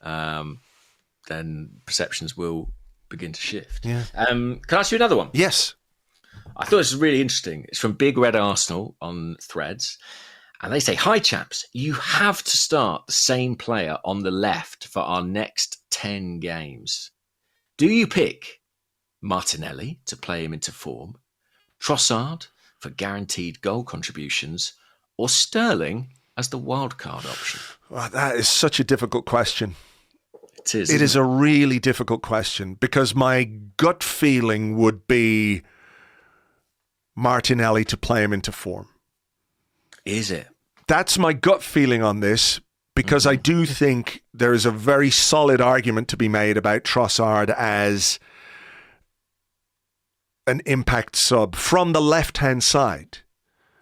[SPEAKER 3] then perceptions will begin to shift.
[SPEAKER 1] Yeah.
[SPEAKER 3] Can I ask you another one?
[SPEAKER 1] Yes.
[SPEAKER 3] I thought this was really interesting. It's from Big Red Arsenal on Threads. And they say, hi, chaps, you have to start the same player on the left for our next 10 games. Do you pick Martinelli to play him into form, Trossard for guaranteed goal contributions, or Sterling as the wildcard option?
[SPEAKER 1] Well, that is such a difficult question.
[SPEAKER 3] It is.
[SPEAKER 1] It is a really difficult question because my gut feeling would be Martinelli to play him into form.
[SPEAKER 3] Is it?
[SPEAKER 1] That's my gut feeling on this because I do think there is a very solid argument to be made about Trossard as an impact sub from the left-hand side.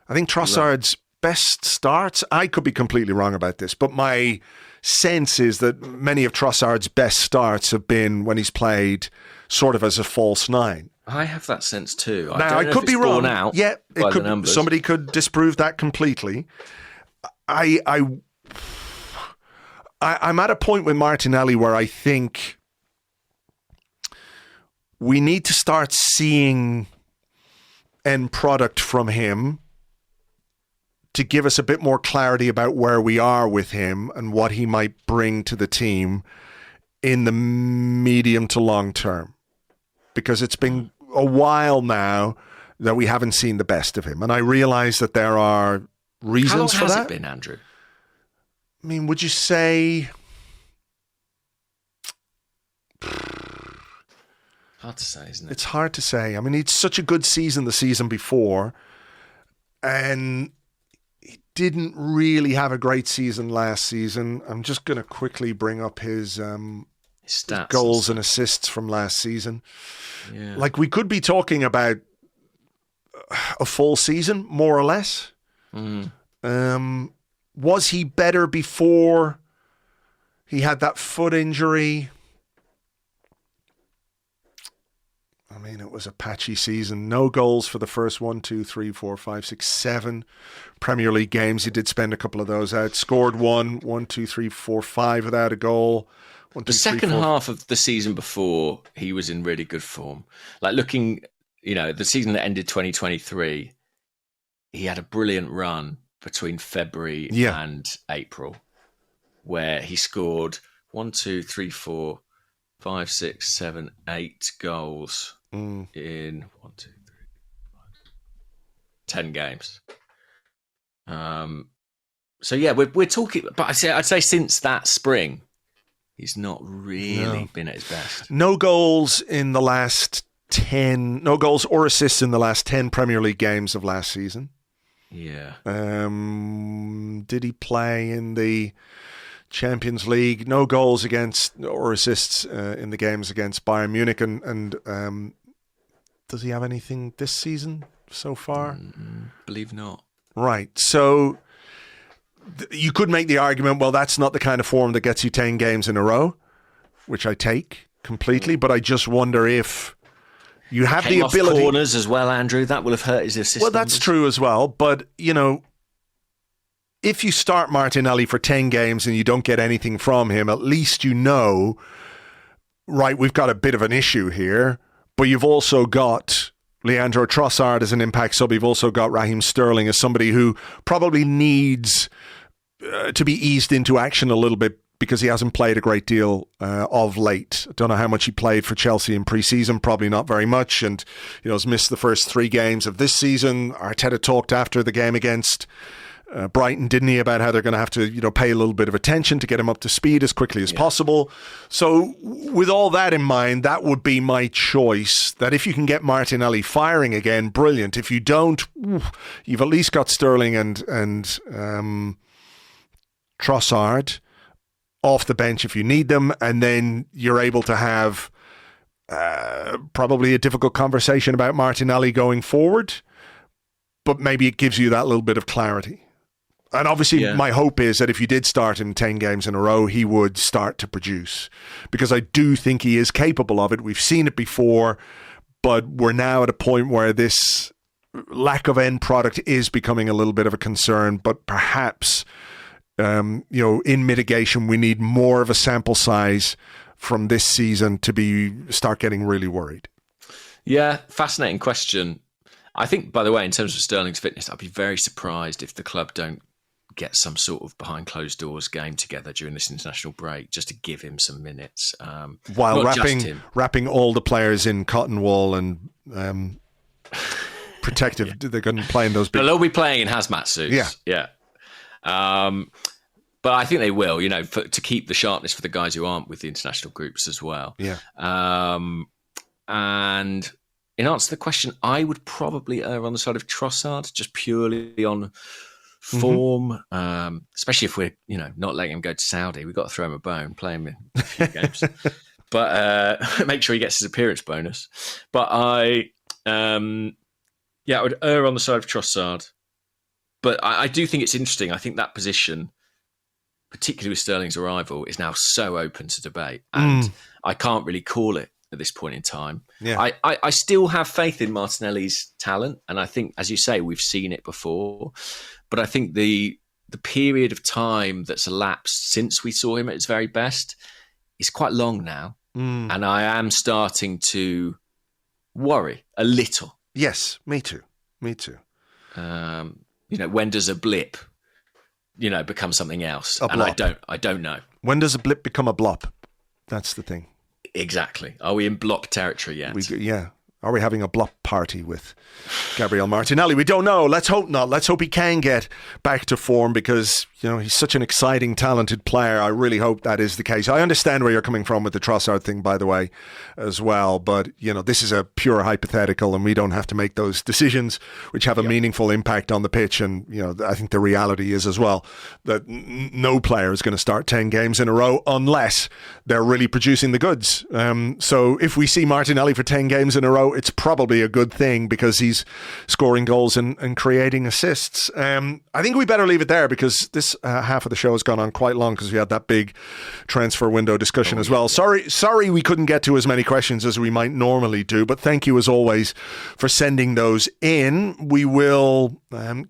[SPEAKER 1] I think Trossard's best starts, I could be completely wrong about this, but my sense is that many of Trossard's best starts have been when he's played sort of as a false nine.
[SPEAKER 3] I have that sense too.
[SPEAKER 1] Now, I could be wrong. Yeah, it could. Somebody could disprove that completely. I'm at a point with Martinelli where I think we need to start seeing end product from him to give us a bit more clarity about where we are with him and what he might bring to the team in the medium to long term. Because it's been a while now that we haven't seen the best of him. And I realize that there are reasons for that.
[SPEAKER 3] How long has it been, Andrew?
[SPEAKER 1] I mean, would you say...
[SPEAKER 3] Hard to say, isn't it?
[SPEAKER 1] It's hard to say. I mean, it's such a good season the season before, and he didn't really have a great season last season. I'm just going to quickly bring up his
[SPEAKER 3] stats,
[SPEAKER 1] goals and assists from last season.
[SPEAKER 3] Yeah.
[SPEAKER 1] Like, we could be talking about a full season, more or less. Was he better before he had that foot injury? I mean, it was a patchy season. No goals for the first 7 Premier League games. He did spend a couple of those out. Scored 5 without a goal.
[SPEAKER 3] The second half of the season before, he was in really good form. Like looking, the season that ended 2023, he had a brilliant run between February and April, where he scored 8 goals in 10 games. So yeah, we're talking, but I'd say since that spring, he's not really been at his best.
[SPEAKER 1] No goals in the last 10. No goals or assists in the last 10 Premier League games of last season.
[SPEAKER 3] Yeah.
[SPEAKER 1] Did he play in the Champions League? No goals against or assists in the games against Bayern Munich. And does he have anything this season so far?
[SPEAKER 3] Believe not.
[SPEAKER 1] Right. So you could make the argument, well, that's not the kind of form that gets you 10 games in a row, which I take completely. But I just wonder if you have the ability.
[SPEAKER 3] Off corners as well, Andrew. That will have hurt his assist.
[SPEAKER 1] Well, that's true as well. But, if you start Martinelli for 10 games and you don't get anything from him, at least right, we've got a bit of an issue here. But you've also got Leandro Trossard as an impact sub. You've also got Raheem Sterling as somebody who probably needs to be eased into action a little bit because he hasn't played a great deal of late. I don't know how much he played for Chelsea in pre-season, probably not very much, and has missed the first 3 games of this season. Arteta talked after the game against Brighton, didn't he, about how they're going to have to pay a little bit of attention to get him up to speed as quickly as possible. So with all that in mind, that would be my choice, that if you can get Martinelli firing again, brilliant. If you don't, you've at least got Sterling and Trossard off the bench if you need them, and then you're able to have probably a difficult conversation about Martinelli going forward, but maybe it gives you that little bit of clarity. And obviously my hope is that if you did start him 10 games in a row, he would start to produce, because I do think he is capable of it. We've seen it before, but we're now at a point where this lack of end product is becoming a little bit of a concern, but perhaps in mitigation, we need more of a sample size from this season to start getting really worried.
[SPEAKER 3] Yeah, fascinating question. I think, by the way, in terms of Sterling's fitness, I'd be very surprised if the club don't get some sort of behind closed doors game together during this international break, just to give him some minutes.
[SPEAKER 1] While wrapping all the players in cotton wool and protective, they're going to play in those big...
[SPEAKER 3] They'll all be playing in hazmat suits. Yeah. But I think they will, to keep the sharpness for the guys who aren't with the international groups as well.
[SPEAKER 1] Yeah.
[SPEAKER 3] And in answer to the question, I would probably err on the side of Trossard, just purely on form, especially if we're, not letting him go to Saudi. We've got to throw him a bone, play him in a few games. But make sure he gets his appearance bonus. But I would err on the side of Trossard. But I do think it's interesting. I think that position, particularly with Sterling's arrival, is now so open to debate. And I can't really call it at this point in time.
[SPEAKER 1] Yeah.
[SPEAKER 3] I still have faith in Martinelli's talent. And I think, as you say, we've seen it before. But I think the period of time that's elapsed since we saw him at his very best is quite long now. And I am starting to worry a little.
[SPEAKER 1] Yes, me too.
[SPEAKER 3] When does a blip, become something else? And I don't know.
[SPEAKER 1] When does a blip become a blop? That's the thing.
[SPEAKER 3] Exactly. Are we in blop territory yet?
[SPEAKER 1] Are we having a blop party with Gabriel Martinelli? We don't know. Let's hope not. Let's hope he can get back to form, because, he's such an exciting, talented player. I really hope that is the case. I understand where you're coming from with the Trossard thing, by the way, as well. But, this is a pure hypothetical, and we don't have to make those decisions which have a meaningful impact on the pitch. And, I think the reality is as well that no player is going to start 10 games in a row unless they're really producing the goods. So if we see Martinelli for 10 games in a row, it's probably a good good thing because he's scoring goals and creating assists. I think we better leave it there because this half of the show has gone on quite long because we had that big transfer window discussion as well. Sorry we couldn't get to as many questions as we might normally do, but thank you as always for sending those in. We will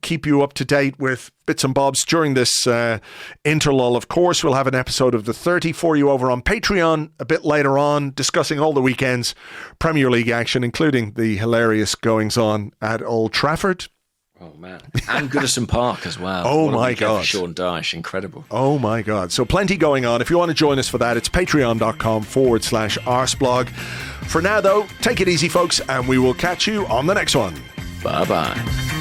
[SPEAKER 1] keep you up to date with bits and bobs during this interlull. Of course, we'll have an episode of The 30 for you over on Patreon a bit later on, discussing all the weekend's Premier League action, including the hilarious goings-on at Old Trafford.
[SPEAKER 3] Oh, man. And Goodison Park as well.
[SPEAKER 1] Oh, my God.
[SPEAKER 3] Sean Dyche, incredible.
[SPEAKER 1] Oh, my God. So plenty going on. If you want to join us for that, it's patreon.com/Arseblog. For now, though, take it easy, folks, and we will catch you on the next one.
[SPEAKER 3] Bye-bye.